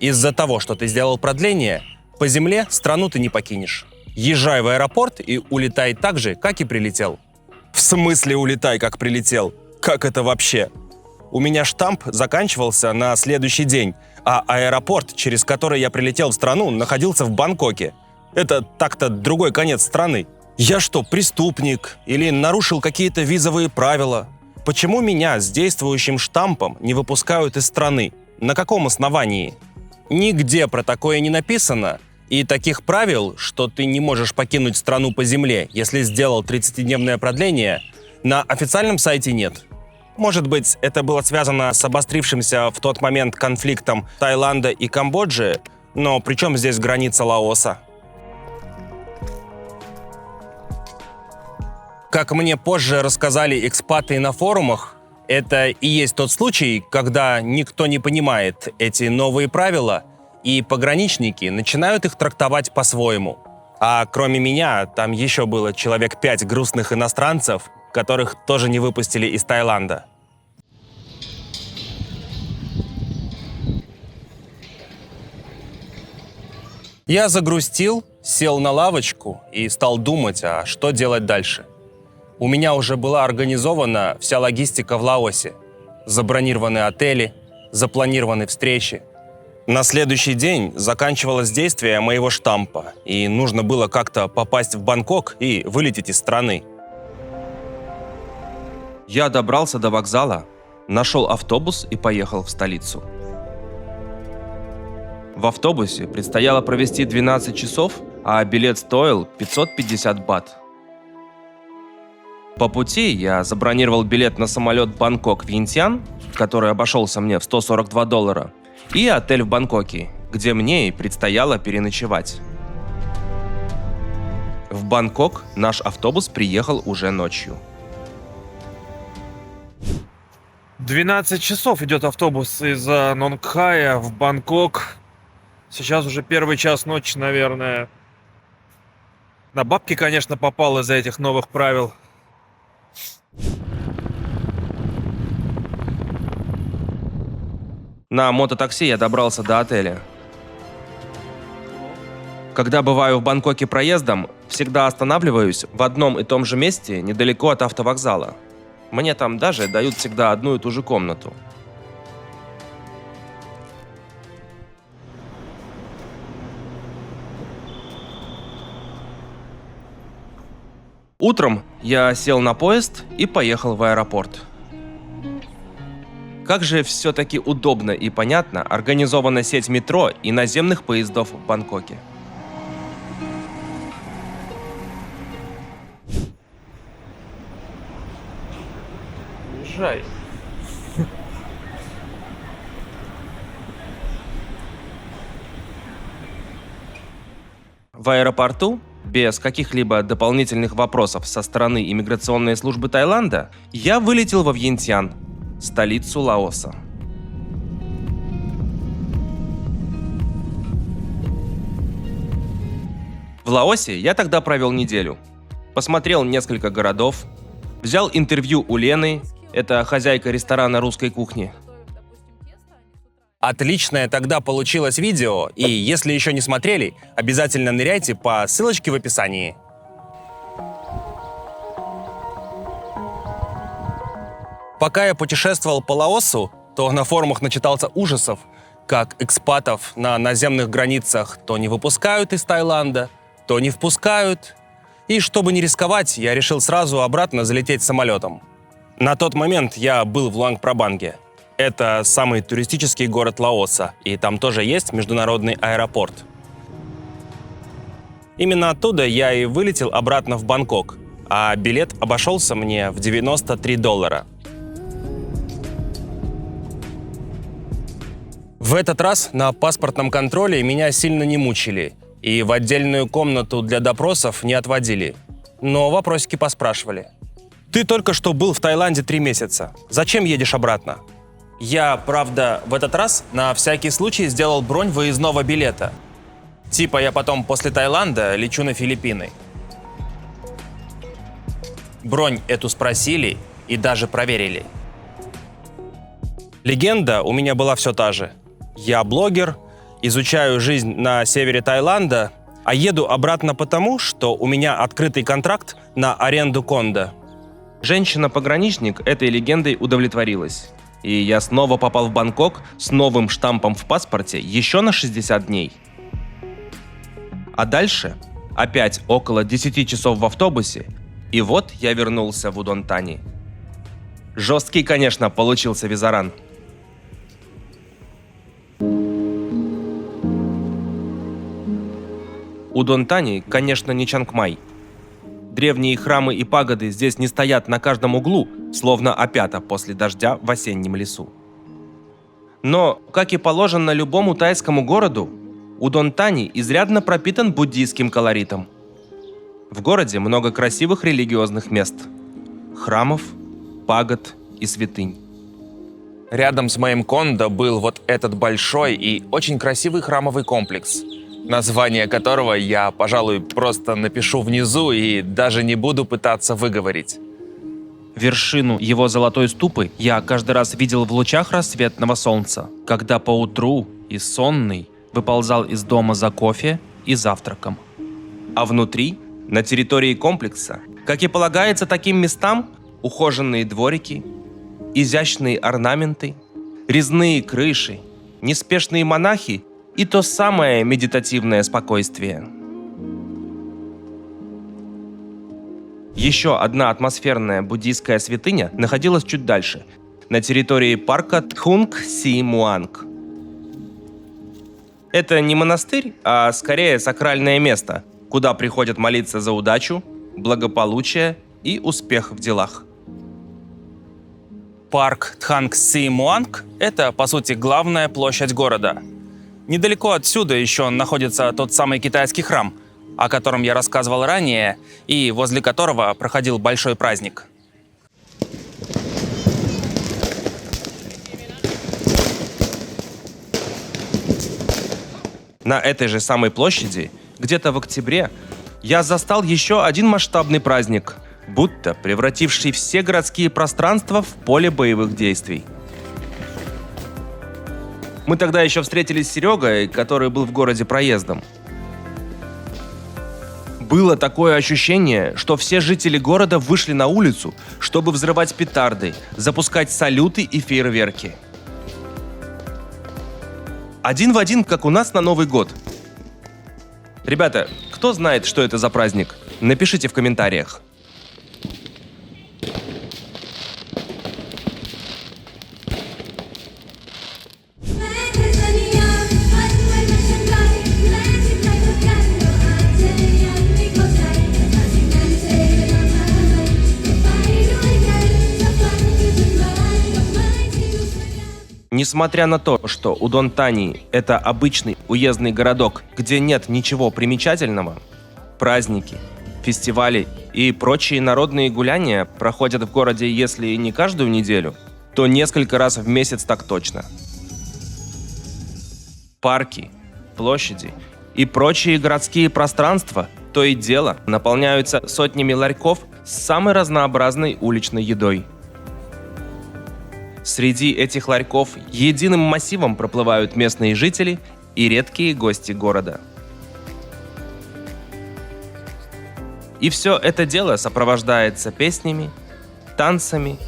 «Из-за того, что ты сделал продление, по земле страну ты не покинешь. Езжай в аэропорт и улетай так же, как и прилетел». «В смысле улетай, как прилетел? Как это вообще?» У меня штамп заканчивался на следующий день, а аэропорт, через который я прилетел в страну, находился в Бангкоке. Это так-то другой конец страны. Я что, преступник? Или нарушил какие-то визовые правила? Почему меня с действующим штампом не выпускают из страны? На каком основании? Нигде про такое не написано. И таких правил, что ты не можешь покинуть страну по земле, если сделал 30-дневное продление, на официальном сайте нет. Может быть, это было связано с обострившимся в тот момент конфликтом Таиланда и Камбоджи, но при чем здесь граница Лаоса? Как мне позже рассказали экспаты на форумах, это и есть тот случай, когда никто не понимает эти новые правила, и пограничники начинают их трактовать по-своему. А кроме меня, там еще было человек 5 грустных иностранцев, которых тоже не выпустили из Таиланда. Я загрустил, сел на лавочку и стал думать, а что делать дальше. У меня уже была организована вся логистика в Лаосе. Забронированы отели, запланированы встречи. На следующий день заканчивалось действие моего штампа, и нужно было как-то попасть в Бангкок и вылететь из страны. Я добрался до вокзала, нашел автобус и поехал в столицу. В автобусе предстояло провести 12 часов, а билет стоил 550 бат. По пути я забронировал билет на самолет Бангкок-Вьентьян, который обошелся мне в $142, и отель в Бангкоке, где мне и предстояло переночевать. В Бангкок наш автобус приехал уже ночью. 12 часов идет автобус из Нонгхая в Бангкок. Сейчас уже 1 час ночи, наверное. На бабки, конечно, попал из-за этих новых правил. На мототакси я добрался до отеля. Когда бываю в Бангкоке проездом, всегда останавливаюсь в одном и том же месте недалеко от автовокзала. Мне там даже дают всегда одну и ту же комнату. Утром я сел на поезд и поехал в аэропорт. Как же все-таки удобно и понятно организована сеть метро и наземных поездов в Бангкоке. Езжай. В аэропорту, без каких-либо дополнительных вопросов со стороны иммиграционной службы Таиланда, я вылетел во Вьентьян, столицу Лаоса. В Лаосе я тогда провел неделю. Посмотрел несколько городов, взял интервью у Лены, это хозяйка ресторана русской кухни. Отличное тогда получилось видео, и если еще не смотрели, обязательно ныряйте по ссылочке в описании. Пока я путешествовал по Лаосу, то на форумах начитался ужасов, как экспатов на наземных границах то не выпускают из Таиланда, то не впускают. И чтобы не рисковать, я решил сразу обратно залететь самолетом. На тот момент я был в Луангпрабанге. Это самый туристический город Лаоса, и там тоже есть международный аэропорт. Именно оттуда я и вылетел обратно в Бангкок, а билет обошелся мне в $93. В этот раз на паспортном контроле меня сильно не мучили, и в отдельную комнату для допросов не отводили. Но вопросики поспрашивали. «Ты только что был в Таиланде 3 месяца. Зачем едешь обратно?» Я, правда, в этот раз на всякий случай сделал бронь выездного билета. Типа я потом после Таиланда лечу на Филиппины. Бронь эту спросили и даже проверили. Легенда у меня была все та же. Я блогер, изучаю жизнь на севере Таиланда, а еду обратно потому, что у меня открытый контракт на аренду кондо. Женщина-пограничник этой легендой удовлетворилась. И я снова попал в Бангкок с новым штампом в паспорте еще на 60 дней. А дальше опять около 10 часов в автобусе, и вот я вернулся в Удонтани. Жесткий, конечно, получился визаран. Удонтани, конечно, не Чангмай. Древние храмы и пагоды здесь не стоят на каждом углу, словно опята после дождя в осеннем лесу. Но, как и положено любому тайскому городу, Удонтани изрядно пропитан буддийским колоритом. В городе много красивых религиозных мест – храмов, пагод и святынь. Рядом с моим кондо был вот этот большой и очень красивый храмовый комплекс, название которого я, пожалуй, просто напишу внизу и даже не буду пытаться выговорить. Вершину его золотой ступы я каждый раз видел в лучах рассветного солнца, когда поутру и сонный выползал из дома за кофе и завтраком. А внутри, на территории комплекса, как и полагается таким местам, ухоженные дворики, изящные орнаменты, резные крыши, неспешные монахи и то самое медитативное спокойствие. Еще одна атмосферная буддийская святыня находилась чуть дальше, на территории парка Тхунг Си Муанг. Это не монастырь, а скорее сакральное место, куда приходят молиться за удачу, благополучие и успех в делах. Парк Тханг Си Муанг – это, по сути, главная площадь города. Недалеко отсюда еще находится тот самый китайский храм, о котором я рассказывал ранее, и возле которого проходил большой праздник. На этой же самой площади, где-то в октябре, я застал еще один масштабный праздник, будто превративший все городские пространства в поле боевых действий. Мы тогда еще встретились с Серегой, который был в городе проездом. Было такое ощущение, что все жители города вышли на улицу, чтобы взрывать петарды, запускать салюты и фейерверки. Один в один, как у нас на Новый год. Ребята, кто знает, что это за праздник? Напишите в комментариях. Несмотря на то, что Удон-Тани – это обычный уездный городок, где нет ничего примечательного, праздники, фестивали и прочие народные гуляния проходят в городе, если и не каждую неделю, то несколько раз в месяц так точно. Парки, площади и прочие городские пространства то и дело наполняются сотнями ларьков с самой разнообразной уличной едой. Среди этих ларьков единым массивом проплывают местные жители и редкие гости города. И все это дело сопровождается песнями, танцами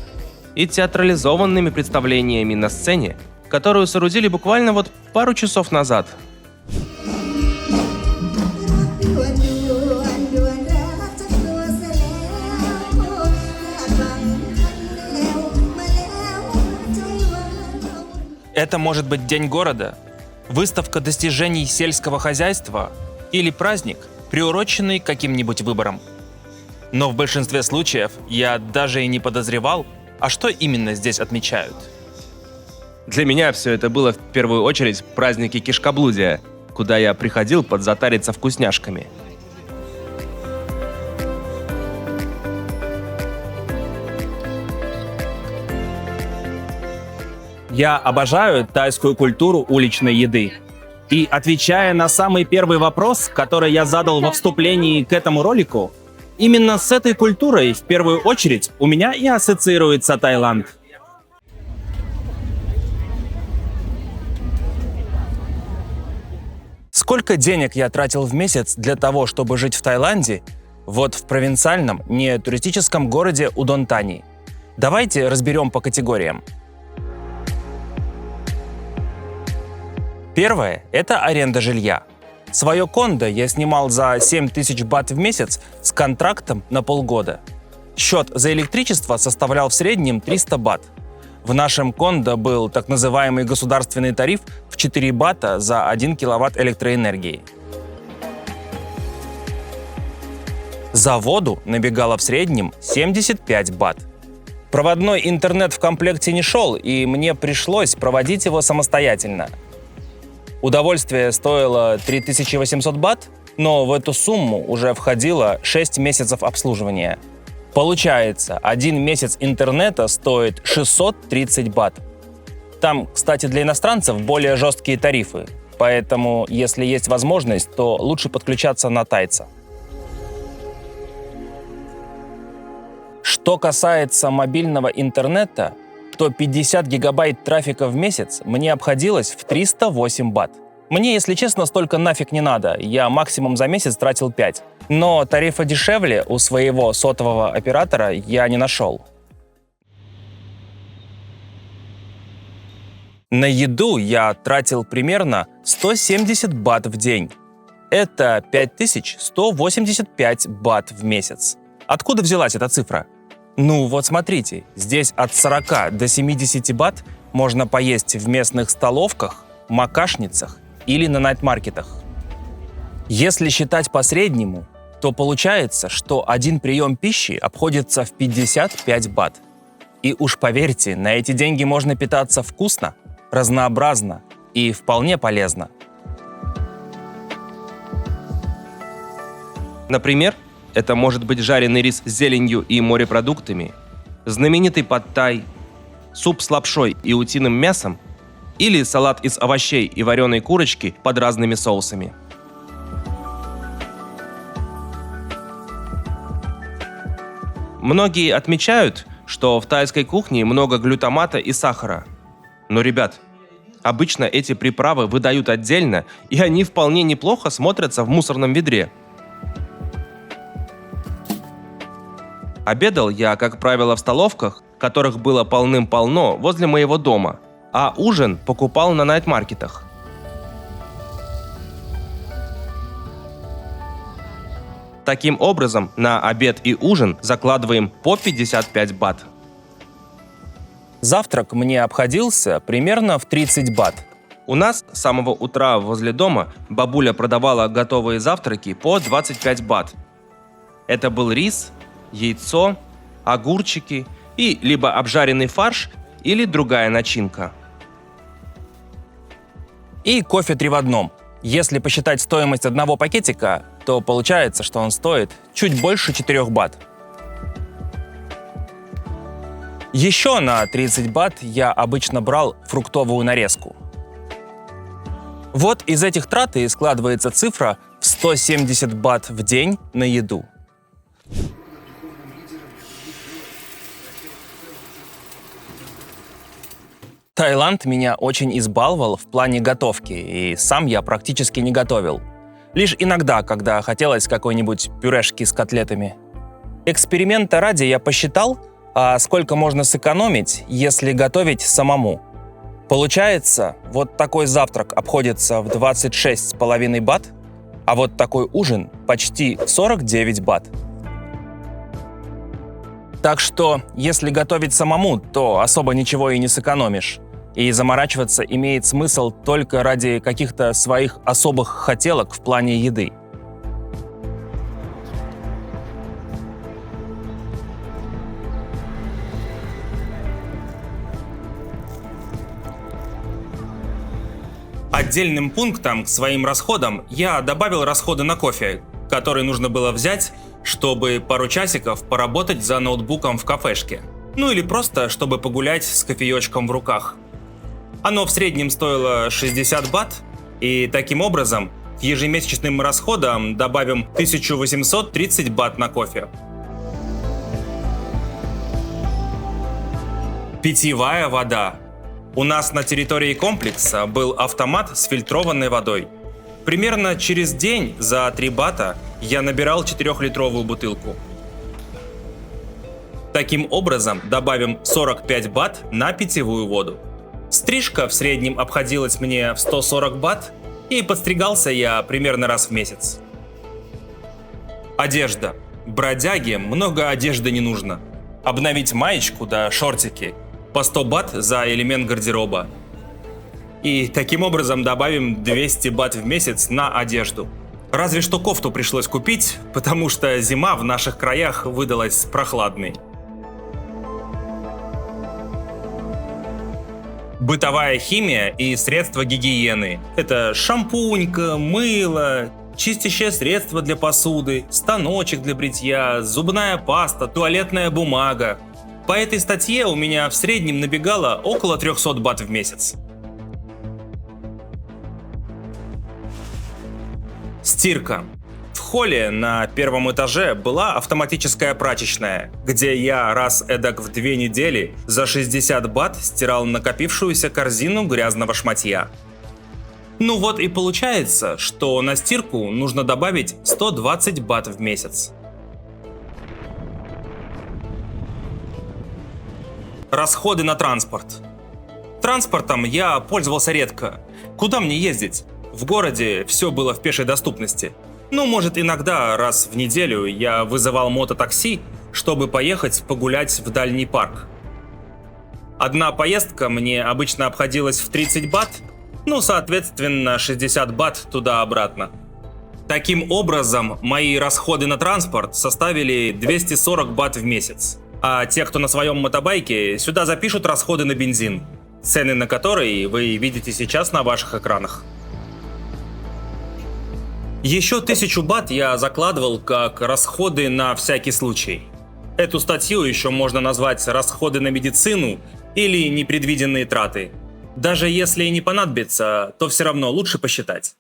и театрализованными представлениями на сцене, которую соорудили буквально вот пару часов назад. Это может быть День города, выставка достижений сельского хозяйства или праздник, приуроченный к каким-нибудь выборам. Но в большинстве случаев я даже и не подозревал, а что именно здесь отмечают. Для меня все это было в первую очередь праздники кишкоблудия, куда я приходил подзатариться вкусняшками. Я обожаю тайскую культуру уличной еды. И отвечая на самый первый вопрос, который я задал во вступлении к этому ролику, именно с этой культурой в первую очередь у меня и ассоциируется Таиланд. Сколько денег я тратил в месяц для того, чтобы жить в Таиланде, вот в провинциальном, не туристическом городе Удон-Тани? Давайте разберем по категориям. Первое – это аренда жилья. Свое кондо я снимал за 7000 бат в месяц с контрактом на полгода. Счет за электричество составлял в среднем 300 бат. В нашем кондо был так называемый государственный тариф в 4 бата за 1 киловатт электроэнергии. За воду набегало в среднем 75 бат. Проводной интернет в комплекте не шел, и мне пришлось проводить его самостоятельно. Удовольствие стоило 3800 бат, но в эту сумму уже входило 6 месяцев обслуживания. Получается, 1 месяц интернета стоит 630 бат. Там, кстати, для иностранцев более жесткие тарифы, поэтому, если есть возможность, то лучше подключаться на тайца. Что касается мобильного интернета, то 50 гигабайт трафика в месяц мне обходилось в 308 бат. Мне, если честно, столько нафиг не надо, я максимум за месяц тратил 5. Но тарифа дешевле у своего сотового оператора я не нашел. На еду я тратил примерно 170 бат в день. Это 5185 бат в месяц. Откуда взялась эта цифра? Ну вот смотрите, здесь от 40 до 70 бат можно поесть в местных столовках, макашницах или на найтмаркетах. Если считать по среднему, то получается, что один прием пищи обходится в 55 бат. И уж поверьте, на эти деньги можно питаться вкусно, разнообразно и вполне полезно. Например, это может быть жареный рис с зеленью и морепродуктами, знаменитый пад-тай, суп с лапшой и утиным мясом или салат из овощей и вареной курочки под разными соусами. Многие отмечают, что в тайской кухне много глютамата и сахара. Но, ребят, обычно эти приправы выдают отдельно, и они вполне неплохо смотрятся в мусорном ведре. Обедал я, как правило, в столовках, которых было полным-полно возле моего дома, а ужин покупал на найтмаркетах. Таким образом, на обед и ужин закладываем по 55 бат. Завтрак мне обходился примерно в 30 бат. У нас с самого утра возле дома бабуля продавала готовые завтраки по 25 бат. Это был рис, яйцо, огурчики и либо обжаренный фарш, или другая начинка. И кофе 3 в одном. Если посчитать стоимость одного пакетика, то получается, что он стоит чуть больше 4 бат. Еще на 30 бат я обычно брал фруктовую нарезку. Вот из этих трат и складывается цифра в 170 бат в день на еду. Таиланд меня очень избаловал в плане готовки, и сам я практически не готовил. Лишь иногда, когда хотелось какой-нибудь пюрешки с котлетами. Эксперимента ради я посчитал, а сколько можно сэкономить, если готовить самому. Получается, вот такой завтрак обходится в 26,5 бат, а вот такой ужин почти 49 бат. Так что, если готовить самому, то особо ничего и не сэкономишь. И заморачиваться имеет смысл только ради каких-то своих особых хотелок в плане еды. Отдельным пунктом к своим расходам я добавил расходы на кофе, который нужно было взять, чтобы пару часиков поработать за ноутбуком в кафешке. Ну или просто, чтобы погулять с кофеечком в руках. Оно в среднем стоило 60 бат, и таким образом к ежемесячным расходам добавим 1830 бат на кофе. Питьевая вода. У нас на территории комплекса был автомат с фильтрованной водой. Примерно через день за 3 бата я набирал 4-литровую бутылку. Таким образом добавим 45 бат на питьевую воду. Стрижка в среднем обходилась мне в 140 бат, и подстригался я примерно раз в месяц. Одежда. Бродяге много одежды не нужно. Обновить маечку да шортики по 100 бат за элемент гардероба. И таким образом добавим 200 бат в месяц на одежду. Разве что кофту пришлось купить, потому что зима в наших краях выдалась прохладной. Бытовая химия и средства гигиены. Это шампунька, мыло, чистящее средство для посуды, станочек для бритья, зубная паста, туалетная бумага. По этой статье у меня в среднем набегало около 300 бат в месяц. Стирка. В холле на первом этаже была автоматическая прачечная, где я раз эдак в 2 недели за 60 бат стирал накопившуюся корзину грязного шматья. Ну вот и получается, что на стирку нужно добавить 120 бат в месяц. Расходы на транспорт. Транспортом я пользовался редко. Куда мне ездить? В городе все было в пешей доступности. Ну, может, иногда раз в неделю я вызывал мототакси, чтобы поехать погулять в дальний парк. Одна поездка мне обычно обходилась в 30 бат, ну, соответственно, 60 бат туда-обратно. Таким образом, мои расходы на транспорт составили 240 бат в месяц. А те, кто на своем мотобайке, сюда запишут расходы на бензин, цены на который вы видите сейчас на ваших экранах. Еще 1000 бат я закладывал как расходы на всякий случай. Эту статью еще можно назвать расходы на медицину или непредвиденные траты. Даже если и не понадобится, то все равно лучше посчитать.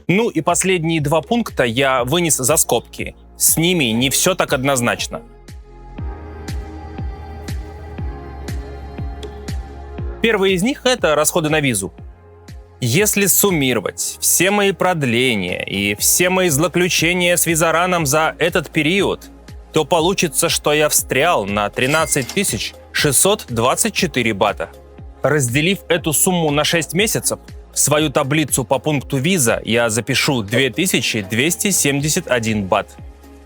Ну и последние 2 пункта я вынес за скобки. С ними не все так однозначно. Первый из них — это расходы на визу. Если суммировать все мои продления и все мои злоключения с визараном за этот период, то получится, что я встрял на 13 624 бата. Разделив эту сумму на 6 месяцев, в свою таблицу по пункту виза я запишу 2271 бат.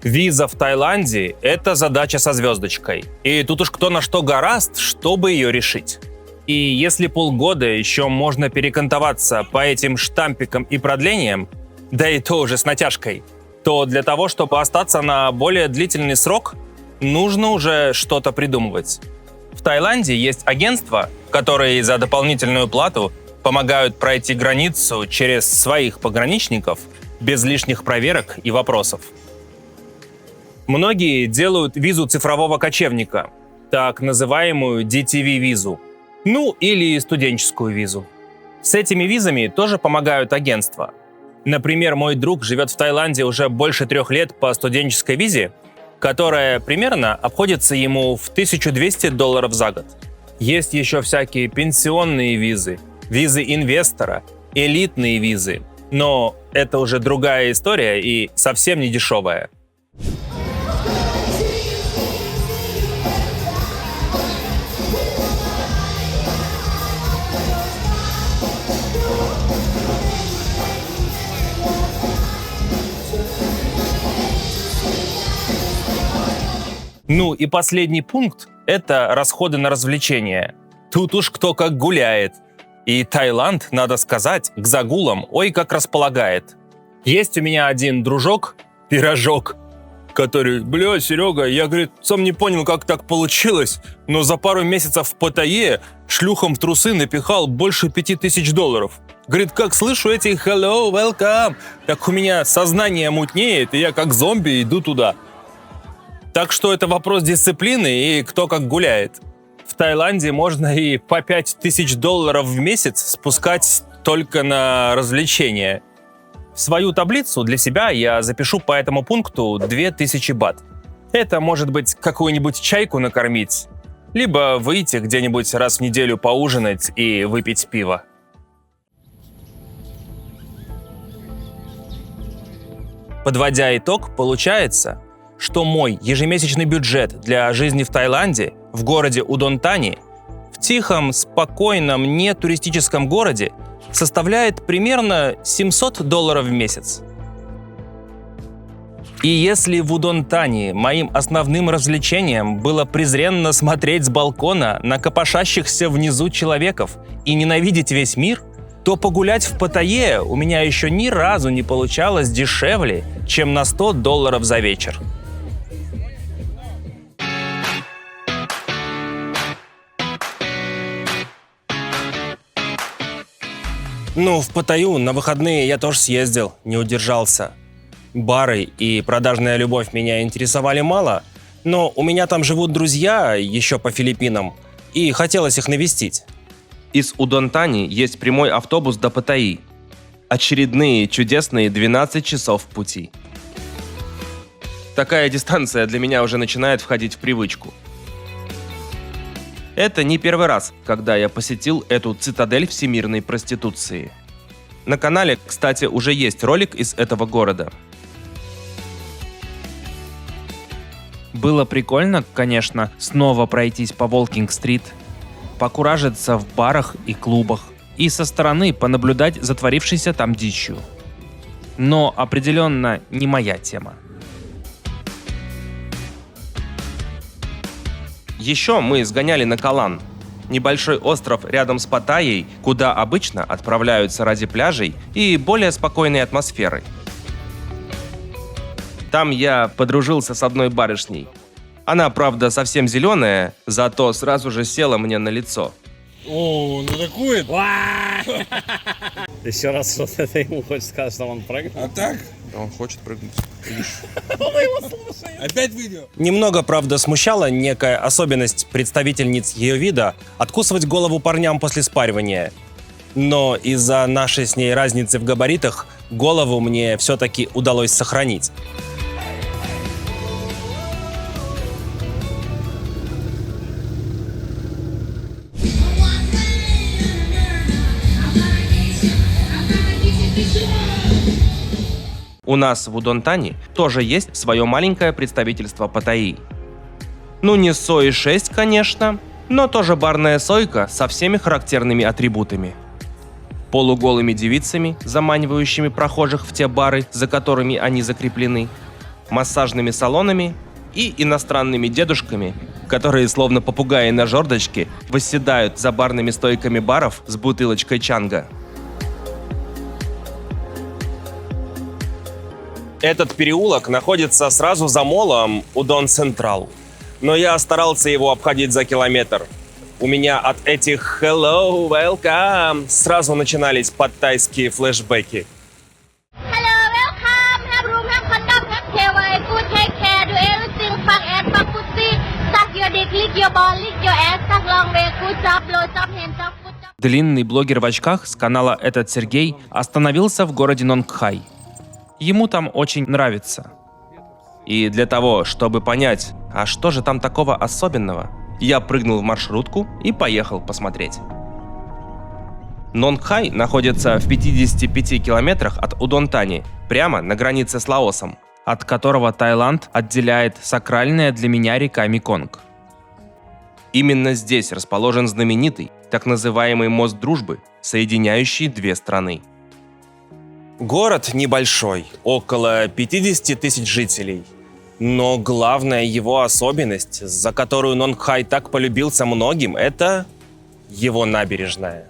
Виза в Таиланде — это задача со звездочкой. И тут уж кто на что горазд, чтобы ее решить. И если полгода еще можно перекантоваться по этим штампикам и продлениям, да и то уже с натяжкой, то для того, чтобы остаться на более длительный срок, нужно уже что-то придумывать. В Таиланде есть агентства, которые за дополнительную плату помогают пройти границу через своих пограничников без лишних проверок и вопросов. Многие делают визу цифрового кочевника, так называемую DTV-визу, ну или студенческую визу. С этими визами тоже помогают агентства. Например, мой друг живет в Таиланде уже больше 3 лет по студенческой визе, которая примерно обходится ему в $1200 за год. Есть еще всякие пенсионные визы, визы инвестора, элитные визы. Но это уже другая история и совсем не дешевая. Ну и последний пункт — это расходы на развлечения. Тут уж кто как гуляет. И Таиланд, надо сказать, к загулам ой как располагает. Есть у меня один дружок, пирожок, который: «Бля, Серега, я, говорит, сам не понял, как так получилось, но за пару месяцев в Паттайе шлюхам в трусы напихал больше $5000. Говорит, как слышу эти «hello, welcome», так у меня сознание мутнеет, и я как зомби иду туда. Так что это вопрос дисциплины и кто как гуляет. В Таиланде можно и по $5000 в месяц спускать только на развлечения. В свою таблицу для себя я запишу по этому пункту 2000 бат. Это может быть какую-нибудь чайку накормить, либо выйти где-нибудь раз в неделю поужинать и выпить пиво. Подводя итог, получается, что мой ежемесячный бюджет для жизни в Таиланде, в городе Удонтани, в тихом, спокойном, нетуристическом городе, составляет примерно $700 в месяц. И если в Удонтани моим основным развлечением было презренно смотреть с балкона на копошащихся внизу человеков и ненавидеть весь мир, то погулять в Паттайе у меня еще ни разу не получалось дешевле, чем на $100 за вечер. Ну, в Паттайю на выходные я тоже съездил, не удержался. Бары и продажная любовь меня интересовали мало, но у меня там живут друзья еще по Филиппинам, и хотелось их навестить. Из Удонтани есть прямой автобус до Паттайи. Очередные чудесные 12 часов пути. Такая дистанция для меня уже начинает входить в привычку. Это не первый раз, когда я посетил эту цитадель всемирной проституции. На канале, кстати, уже есть ролик из этого города. Было прикольно, конечно, снова пройтись по Волкинг-стрит, покуражиться в барах и клубах и со стороны понаблюдать за творившейся там дичью. Но определенно не моя тема. Еще мы сгоняли на Калан, небольшой остров рядом с Паттайей, куда обычно отправляются ради пляжей и более спокойной атмосферы. Там я подружился с одной барышней. Она, правда, совсем зеленая, зато сразу же села мне на лицо. О, ну такое! Еще раз что-то ты ему хочешь сказать, что он прыгнул? А так? Он хочет прыгнуть. Опять видео? Немного, правда, смущала некая особенность представительниц ее вида откусывать голову парням после спаривания. Но из-за нашей с ней разницы в габаритах голову мне все-таки удалось сохранить. У нас в Удонтане тоже есть свое маленькое представительство Паттайи. Ну не Сои 6, конечно, но тоже барная сойка со всеми характерными атрибутами. Полуголыми девицами, заманивающими прохожих в те бары, за которыми они закреплены, массажными салонами и иностранными дедушками, которые словно попугаи на жердочке восседают за барными стойками баров с бутылочкой чанга. Этот переулок находится сразу за молом Удон Централ, но я старался его обходить за километр. У меня от этих «Hello, welcome» сразу начинались паттайские флешбеки. Hello, welcome. Have room, have condom, have table. Good, take care. Do everything. Fuck ass, fuck pussy. Suck your dick, lick your ball, lick your ass. Suck long way. Good job, blow job, hand job, foot job. Длинный блогер в очках с канала «Этот Сергей» остановился в городе Нонгхай. Ему там очень нравится. И для того, чтобы понять, а что же там такого особенного, я прыгнул в маршрутку и поехал посмотреть. Нонгхай находится в 55 километрах от Удонтани, прямо на границе с Лаосом, от которого Таиланд отделяет сакральная для меня река Меконг. Именно здесь расположен знаменитый, так называемый мост дружбы, соединяющий две страны. Город небольшой, около 50 тысяч жителей. Но главная его особенность, за которую Нонгхай так полюбился многим, это его набережная.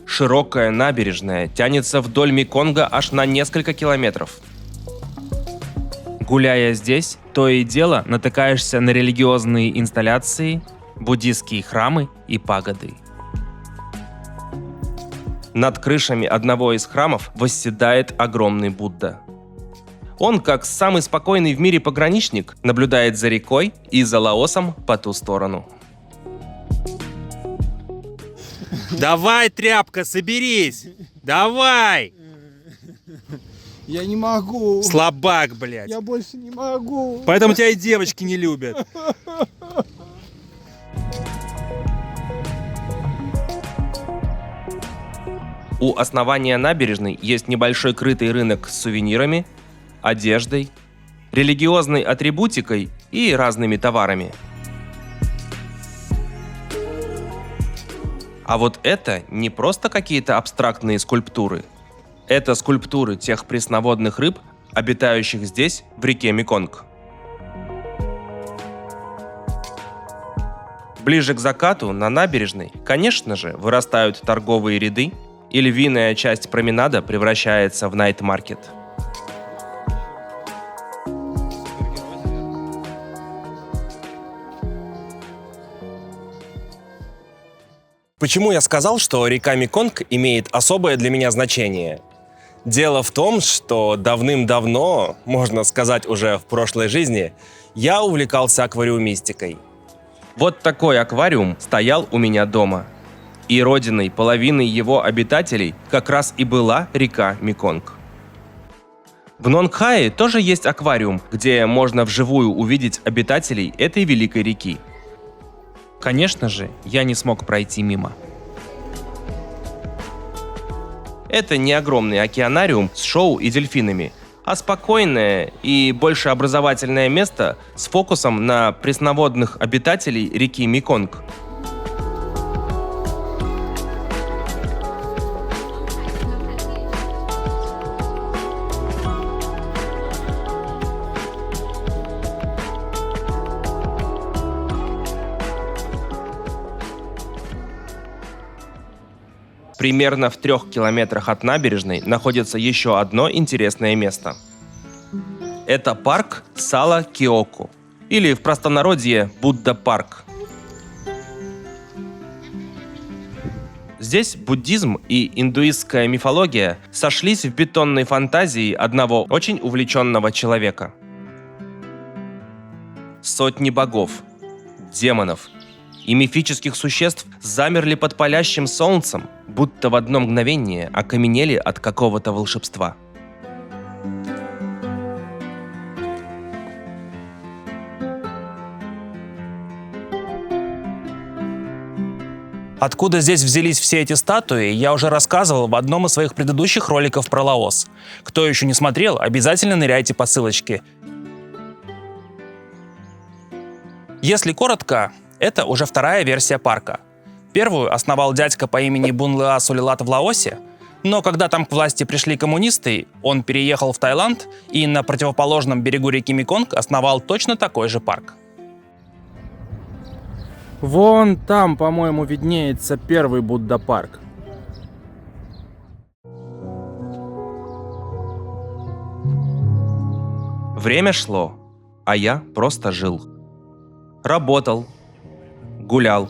Широкая набережная тянется вдоль Меконга аж на несколько километров. Гуляя здесь, то и дело натыкаешься на религиозные инсталляции, буддистские храмы и пагоды. Над крышами одного из храмов восседает огромный Будда. Он, как самый спокойный в мире пограничник, наблюдает за рекой и за Лаосом по ту сторону. Давай, тряпка, соберись! Давай! Я не могу. Слабак, блядь. Я больше не могу. Поэтому тебя и девочки не любят. У основания набережной есть небольшой крытый рынок с сувенирами, одеждой, религиозной атрибутикой и разными товарами. А вот это не просто какие-то абстрактные скульптуры. Это скульптуры тех пресноводных рыб, обитающих здесь, в реке Меконг. Ближе к закату на набережной, конечно же, вырастают торговые ряды, и львиная часть променада превращается в найт-маркет. Почему я сказал, что река Меконг имеет особое для меня значение? Дело в том, что давным-давно, можно сказать уже в прошлой жизни, я увлекался аквариумистикой. Вот такой аквариум стоял у меня дома. И родиной половины его обитателей как раз и была река Меконг. В Нонгхае тоже есть аквариум, где можно вживую увидеть обитателей этой великой реки. Конечно же, я не смог пройти мимо. Это не огромный океанариум с шоу и дельфинами, а спокойное и больше образовательное место с фокусом на пресноводных обитателей реки Меконг. Примерно в 3 километрах от набережной находится еще одно интересное место. Это парк Сала-Киоку, или в простонародье Будда-парк. Здесь буддизм и индуистская мифология сошлись в бетонной фантазии одного очень увлеченного человека. Сотни богов, демонов и мифических существ замерли под палящим солнцем, будто в одно мгновение окаменели от какого-то волшебства. Откуда здесь взялись все эти статуи, я уже рассказывал в одном из своих предыдущих роликов про Лаос. Кто еще не смотрел, обязательно ныряйте по ссылочке. Если коротко, это уже вторая версия парка. Первую основал дядька по имени Бунлеа Солилат в Лаосе, но когда там к власти пришли коммунисты, он переехал в Таиланд и на противоположном берегу реки Меконг основал точно такой же парк. Вон там, по-моему, виднеется первый Будда-парк. Время шло, а я просто жил. Работал, гулял,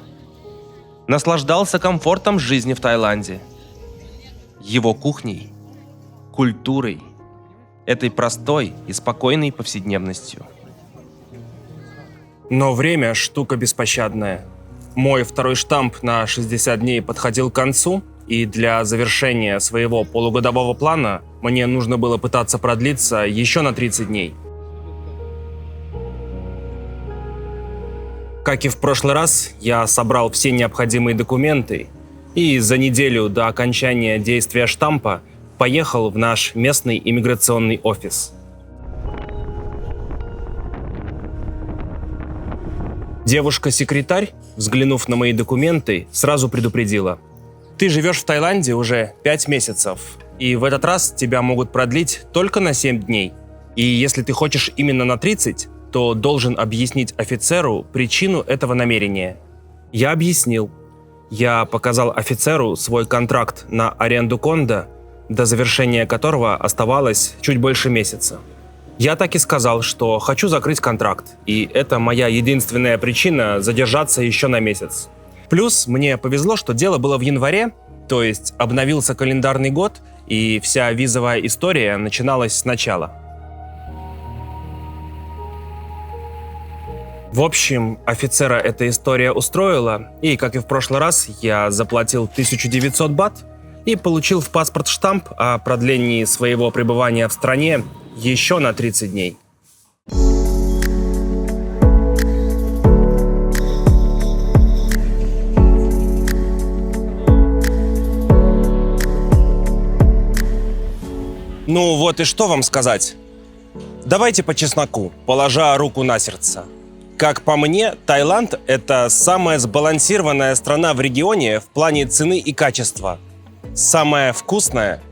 наслаждался комфортом жизни в Таиланде, его кухней, культурой, этой простой и спокойной повседневностью. Но время – штука беспощадная. Мой второй штамп на 60 дней подходил к концу, и для завершения своего полугодового плана мне нужно было пытаться продлиться еще на 30 дней. Как и в прошлый раз, я собрал все необходимые документы и за неделю до окончания действия штампа поехал в наш местный иммиграционный офис. Девушка-секретарь, взглянув на мои документы, сразу предупредила: «Ты живешь в Таиланде уже 5 месяцев, и в этот раз тебя могут продлить только на 7 дней. И если ты хочешь именно на 30, то должен объяснить офицеру причину этого намерения». Я объяснил. Я показал офицеру свой контракт на аренду кондо, до завершения которого оставалось чуть больше месяца. Я так и сказал, что хочу закрыть контракт, и это моя единственная причина задержаться еще на месяц. Плюс мне повезло, что дело было в январе, то есть обновился календарный год, и вся визовая история начиналась сначала. В общем, офицера эта история устроила, и, как и в прошлый раз, я заплатил 1900 бат и получил в паспорт штамп о продлении своего пребывания в стране еще на 30 дней. Ну вот и что вам сказать? Давайте по чесноку, положа руку на сердце. Как по мне, Таиланд – это самая сбалансированная страна в регионе в плане цены и качества. Самая вкусная,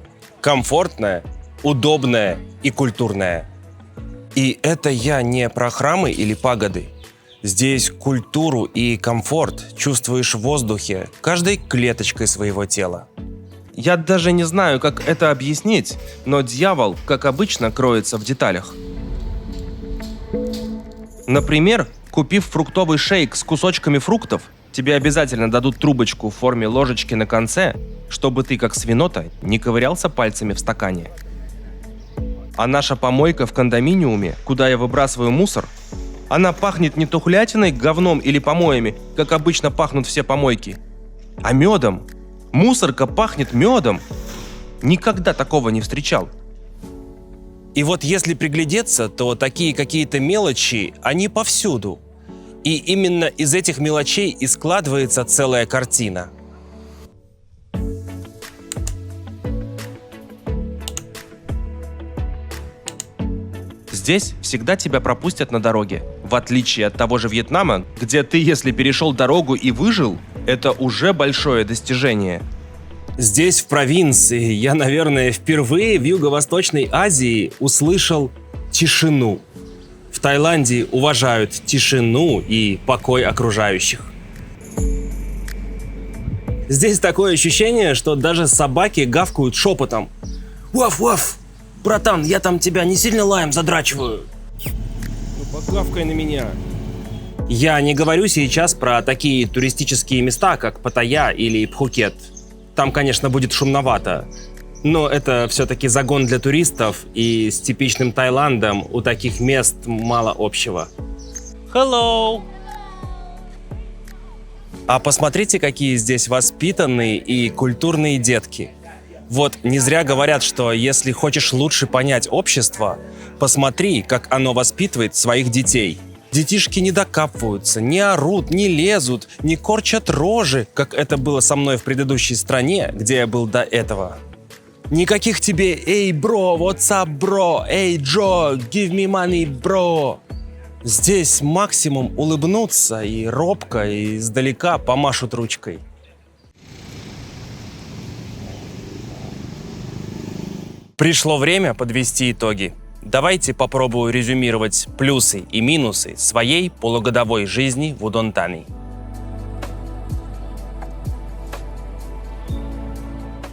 комфортная, удобная и культурная. И это я не про храмы или пагоды. Здесь культуру и комфорт чувствуешь в воздухе каждой клеточкой своего тела. Я даже не знаю, как это объяснить, но дьявол, как обычно, кроется в деталях. Например, купив фруктовый шейк с кусочками фруктов, тебе обязательно дадут трубочку в форме ложечки на конце, чтобы ты, как свинота, не ковырялся пальцами в стакане. А наша помойка в кондоминиуме, куда я выбрасываю мусор, она пахнет не тухлятиной, говном или помоями, как обычно пахнут все помойки, а медом. Мусорка пахнет медом. Никогда такого не встречал. И вот если приглядеться, то такие какие-то мелочи, они повсюду. И именно из этих мелочей и складывается целая картина. Здесь всегда тебя пропустят на дороге. В отличие от того же Вьетнама, где ты, если перешел дорогу и выжил, это уже большое достижение. Здесь, в провинции, я, наверное, впервые в Юго-Восточной Азии услышал тишину. В Таиланде уважают тишину и покой окружающих. Здесь такое ощущение, что даже собаки гавкают шепотом. «Уаф-уаф! Братан, я там тебя не сильно лаем задрачиваю?» «Ну, погавкай на меня». Я не говорю сейчас про такие туристические места, как Паттайя или Пхукет. Там, конечно, будет шумновато. Но это все-таки загон для туристов, и с типичным Таиландом у таких мест мало общего. Hello! А посмотрите, какие здесь воспитанные и культурные детки. Вот не зря говорят, что если хочешь лучше понять общество, посмотри, как оно воспитывает своих детей. Детишки не докапываются, не орут, не лезут, не корчат рожи, как это было со мной в предыдущей стране, где я был до этого. Никаких тебе «Эй, бро, what's up, бро? Эй, Джо, give me money, бро». Здесь максимум улыбнуться и робко, и издалека помашут ручкой. Пришло время подвести итоги. Давайте попробую резюмировать плюсы и минусы своей полугодовой жизни в Удонтани.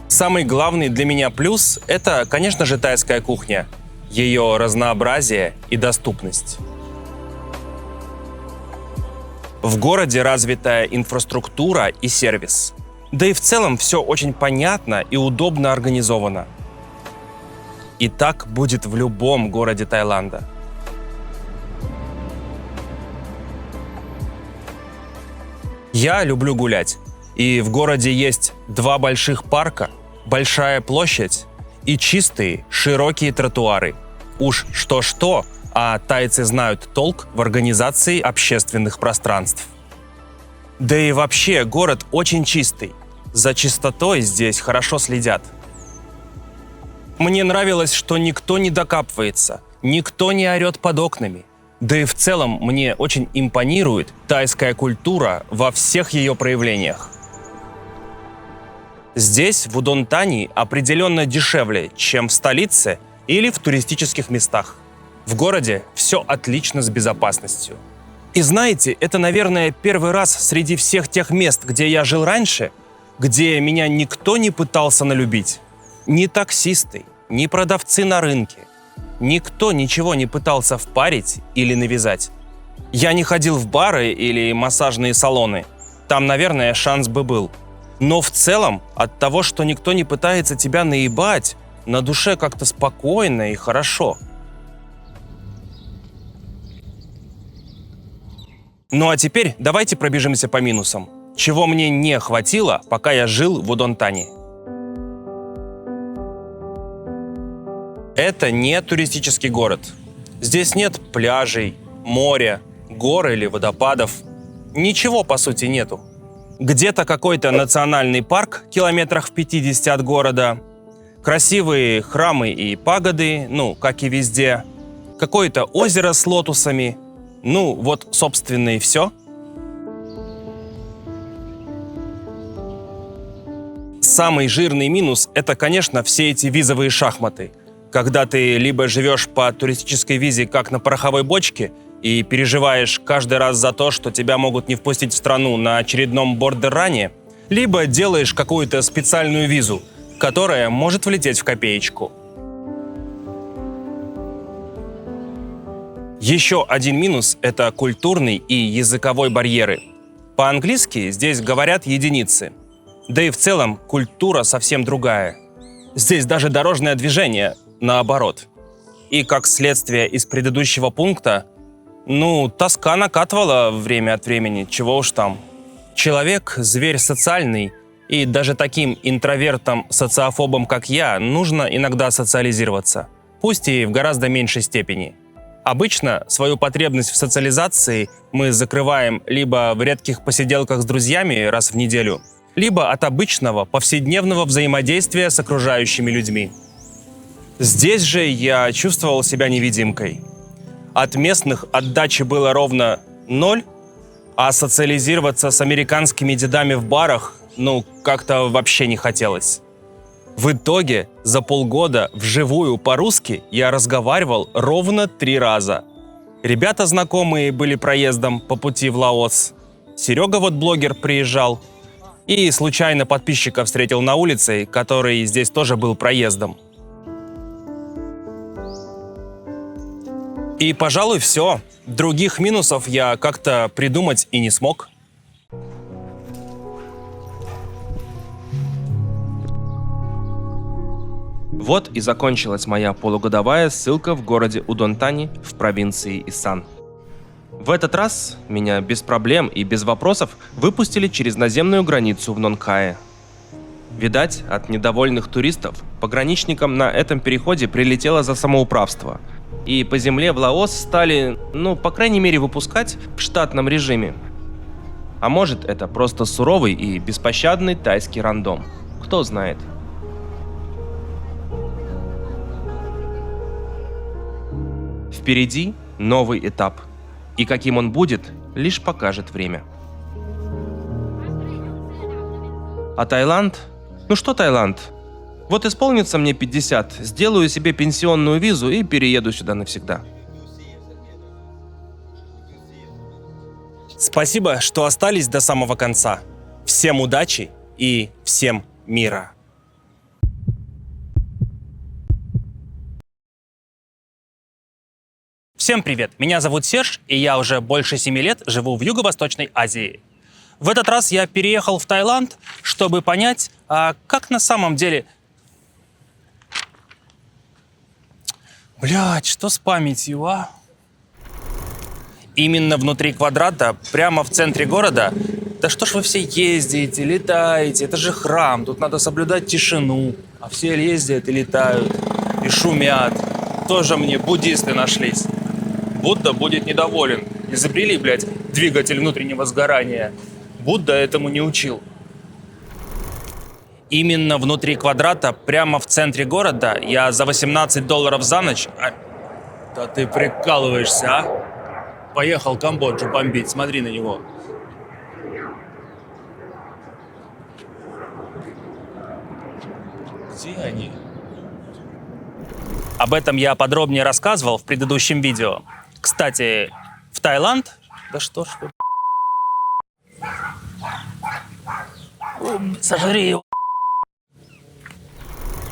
Самый главный для меня плюс – это, конечно же, тайская кухня, ее разнообразие и доступность. В городе развитая инфраструктура и сервис. Да и в целом все очень понятно и удобно организовано. И так будет в любом городе Таиланда. Я люблю гулять. И в городе есть 2 больших парка, большая площадь и чистые, широкие тротуары. Уж что-что, а тайцы знают толк в организации общественных пространств. Да и вообще, город очень чистый. За чистотой здесь хорошо следят. Мне нравилось, что никто не докапывается, никто не орет под окнами. Да и в целом мне очень импонирует тайская культура во всех ее проявлениях. Здесь, в Удонтани, определенно дешевле, чем в столице или в туристических местах. В городе все отлично с безопасностью. И знаете, это, наверное, первый раз среди всех тех мест, где я жил раньше, где меня никто не пытался налюбить. Ни таксисты, ни продавцы на рынке. Никто ничего не пытался впарить или навязать. Я не ходил в бары или массажные салоны. Там, наверное, шанс бы был. Но в целом, от того, что никто не пытается тебя наебать, на душе как-то спокойно и хорошо. Ну а теперь давайте пробежимся по минусам. Чего мне не хватило, пока я жил в Удонтани. Это не туристический город. Здесь нет пляжей, моря, гор или водопадов. Ничего, по сути, нету. Где-то какой-то национальный парк километрах в 50 от города. Красивые храмы и пагоды, ну, как и везде. Какое-то озеро с лотосами. Ну, вот, собственно, и все. Самый жирный минус – это, конечно, все эти визовые шахматы. Когда ты либо живешь по туристической визе, как на пороховой бочке, и переживаешь каждый раз за то, что тебя могут не впустить в страну на очередном бордер-ране, либо делаешь какую-то специальную визу, которая может влететь в копеечку. Еще один минус – это культурный и языковой барьеры. По-английски здесь говорят единицы. Да и в целом культура совсем другая. Здесь даже дорожное движение наоборот. И как следствие из предыдущего пункта, тоска накатывала время от времени, чего уж там. Человек – зверь социальный, и даже таким интровертам-социофобам, как я, нужно иногда социализироваться, пусть и в гораздо меньшей степени. Обычно свою потребность в социализации мы закрываем либо в редких посиделках с друзьями раз в неделю, либо от обычного повседневного взаимодействия с окружающими людьми. Здесь же я чувствовал себя невидимкой. От местных отдачи было ровно 0, а социализироваться с американскими дедами в барах, ну, как-то вообще не хотелось. В итоге за полгода вживую по-русски я разговаривал ровно 3 раза. Ребята знакомые были проездом по пути в Лаос. Серега вот блогер приезжал. И случайно подписчика встретил на улице, который здесь тоже был проездом. И, пожалуй, все. Других минусов я как-то придумать и не смог. Вот и закончилась моя полугодовая ссылка в городе Удонтани в провинции Исан. В этот раз меня без проблем и без вопросов выпустили через наземную границу в Нонкхае. Видать, от недовольных туристов пограничникам на этом переходе прилетело за самоуправство. И по земле в Лаос стали, ну, по крайней мере, выпускать в штатном режиме. А может, это просто суровый и беспощадный тайский рандом. Кто знает. Впереди новый этап. И каким он будет, лишь покажет время. А Таиланд? Ну что Таиланд? Вот исполнится мне 50, сделаю себе пенсионную визу и перееду сюда навсегда. Спасибо, что остались до самого конца. Всем удачи и всем мира. Всем привет, меня зовут Серж, и я уже больше 7 лет живу в Юго-Восточной Азии. В этот раз я переехал в Таиланд, чтобы понять, как на самом деле... Блядь, что с памятью, а? Именно внутри квадрата, прямо в центре города. Да что ж вы все ездите, летаете, это же храм, тут надо соблюдать тишину. А все ездят и летают, и шумят. Тоже мне буддисты нашлись. Будда будет недоволен. Изобрели, блядь, двигатель внутреннего сгорания. Будда этому не учил. Именно внутри квадрата, прямо в центре города, я за $18 за ночь... Да ты прикалываешься, а? Поехал Камбоджу бомбить, смотри на него. Где они? Об этом я подробнее рассказывал в предыдущем видео. Кстати, в Таиланд... Да что ж вы... Сожри его.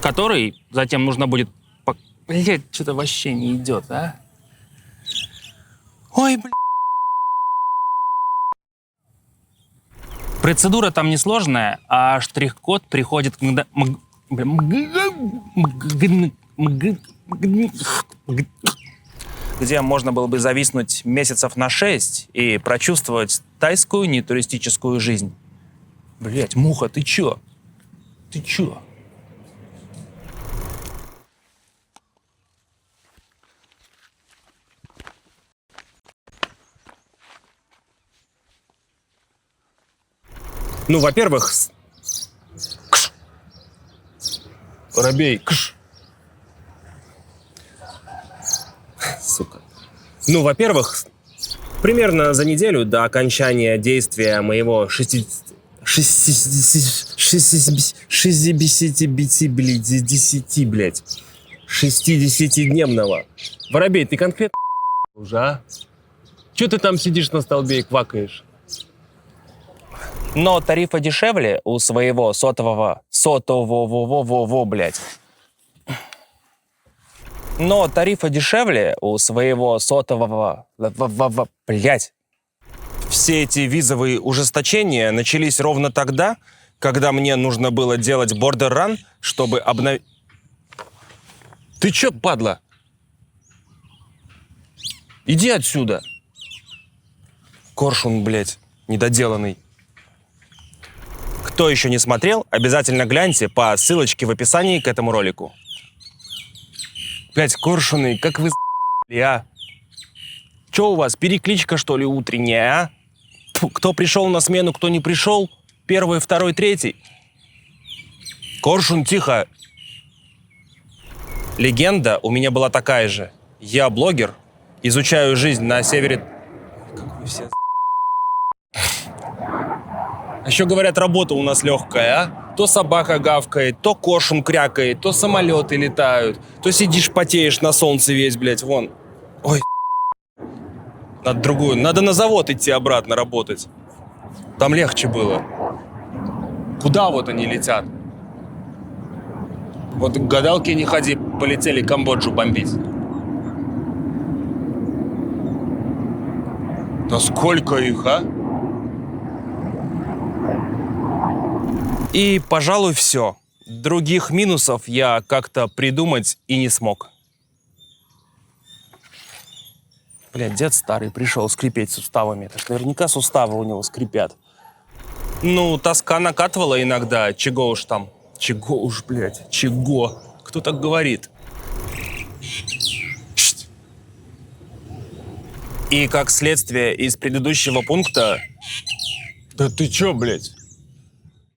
Который затем нужно будет... Блять, что-то вообще не идет, а? Ой, блядь. Процедура там несложная, а штрих-код приходит где можно было бы зависнуть месяцев на 6 и прочувствовать тайскую нетуристическую жизнь. Блять, муха, ты чё? Ты чё? Ну, во-первых... Кш. Воробей, кш. Сука. Ну, во-первых, примерно за неделю до окончания действия моего 60-дневного. Воробей, ты конкретно уже, а? Чё ты там сидишь на столбе и квакаешь? Но тарифа дешевле у своего сотового, блядь. Но тарифа дешевле у своего сотового, блядь. Все эти визовые ужесточения начались ровно тогда, когда мне нужно было делать border run, чтобы обновить... Ты чё, падла? Иди отсюда. Коршун, блядь, недоделанный. Кто еще не смотрел, обязательно гляньте по ссылочке в описании к этому ролику. Блять, коршуны, как вы а? Че у вас, перекличка, что ли, утренняя, а? Кто пришел на смену, кто не пришел? Первый, второй, третий. Коршун, тихо. Легенда у меня была такая же. Я блогер, изучаю жизнь на севере... Как вы все... А еще говорят, работа у нас легкая, а? То собака гавкает, то коршун крякает, то самолеты летают, то сидишь потеешь на солнце весь, блядь, вон. Ой, надо другую, надо на завод идти обратно работать. Там легче было. Куда вот они летят? Вот к гадалке не ходи, полетели Камбоджу бомбить. Да сколько их, а? И, пожалуй, все. Других минусов я как-то придумать и не смог. Блядь, дед старый пришел скрипеть суставами. Это ж наверняка суставы у него скрипят. Ну, тоска накатывала иногда. Чего уж там. Чего уж, блядь. Чего? Кто так говорит? Шт. И как следствие из предыдущего пункта... Да ты чё, блядь?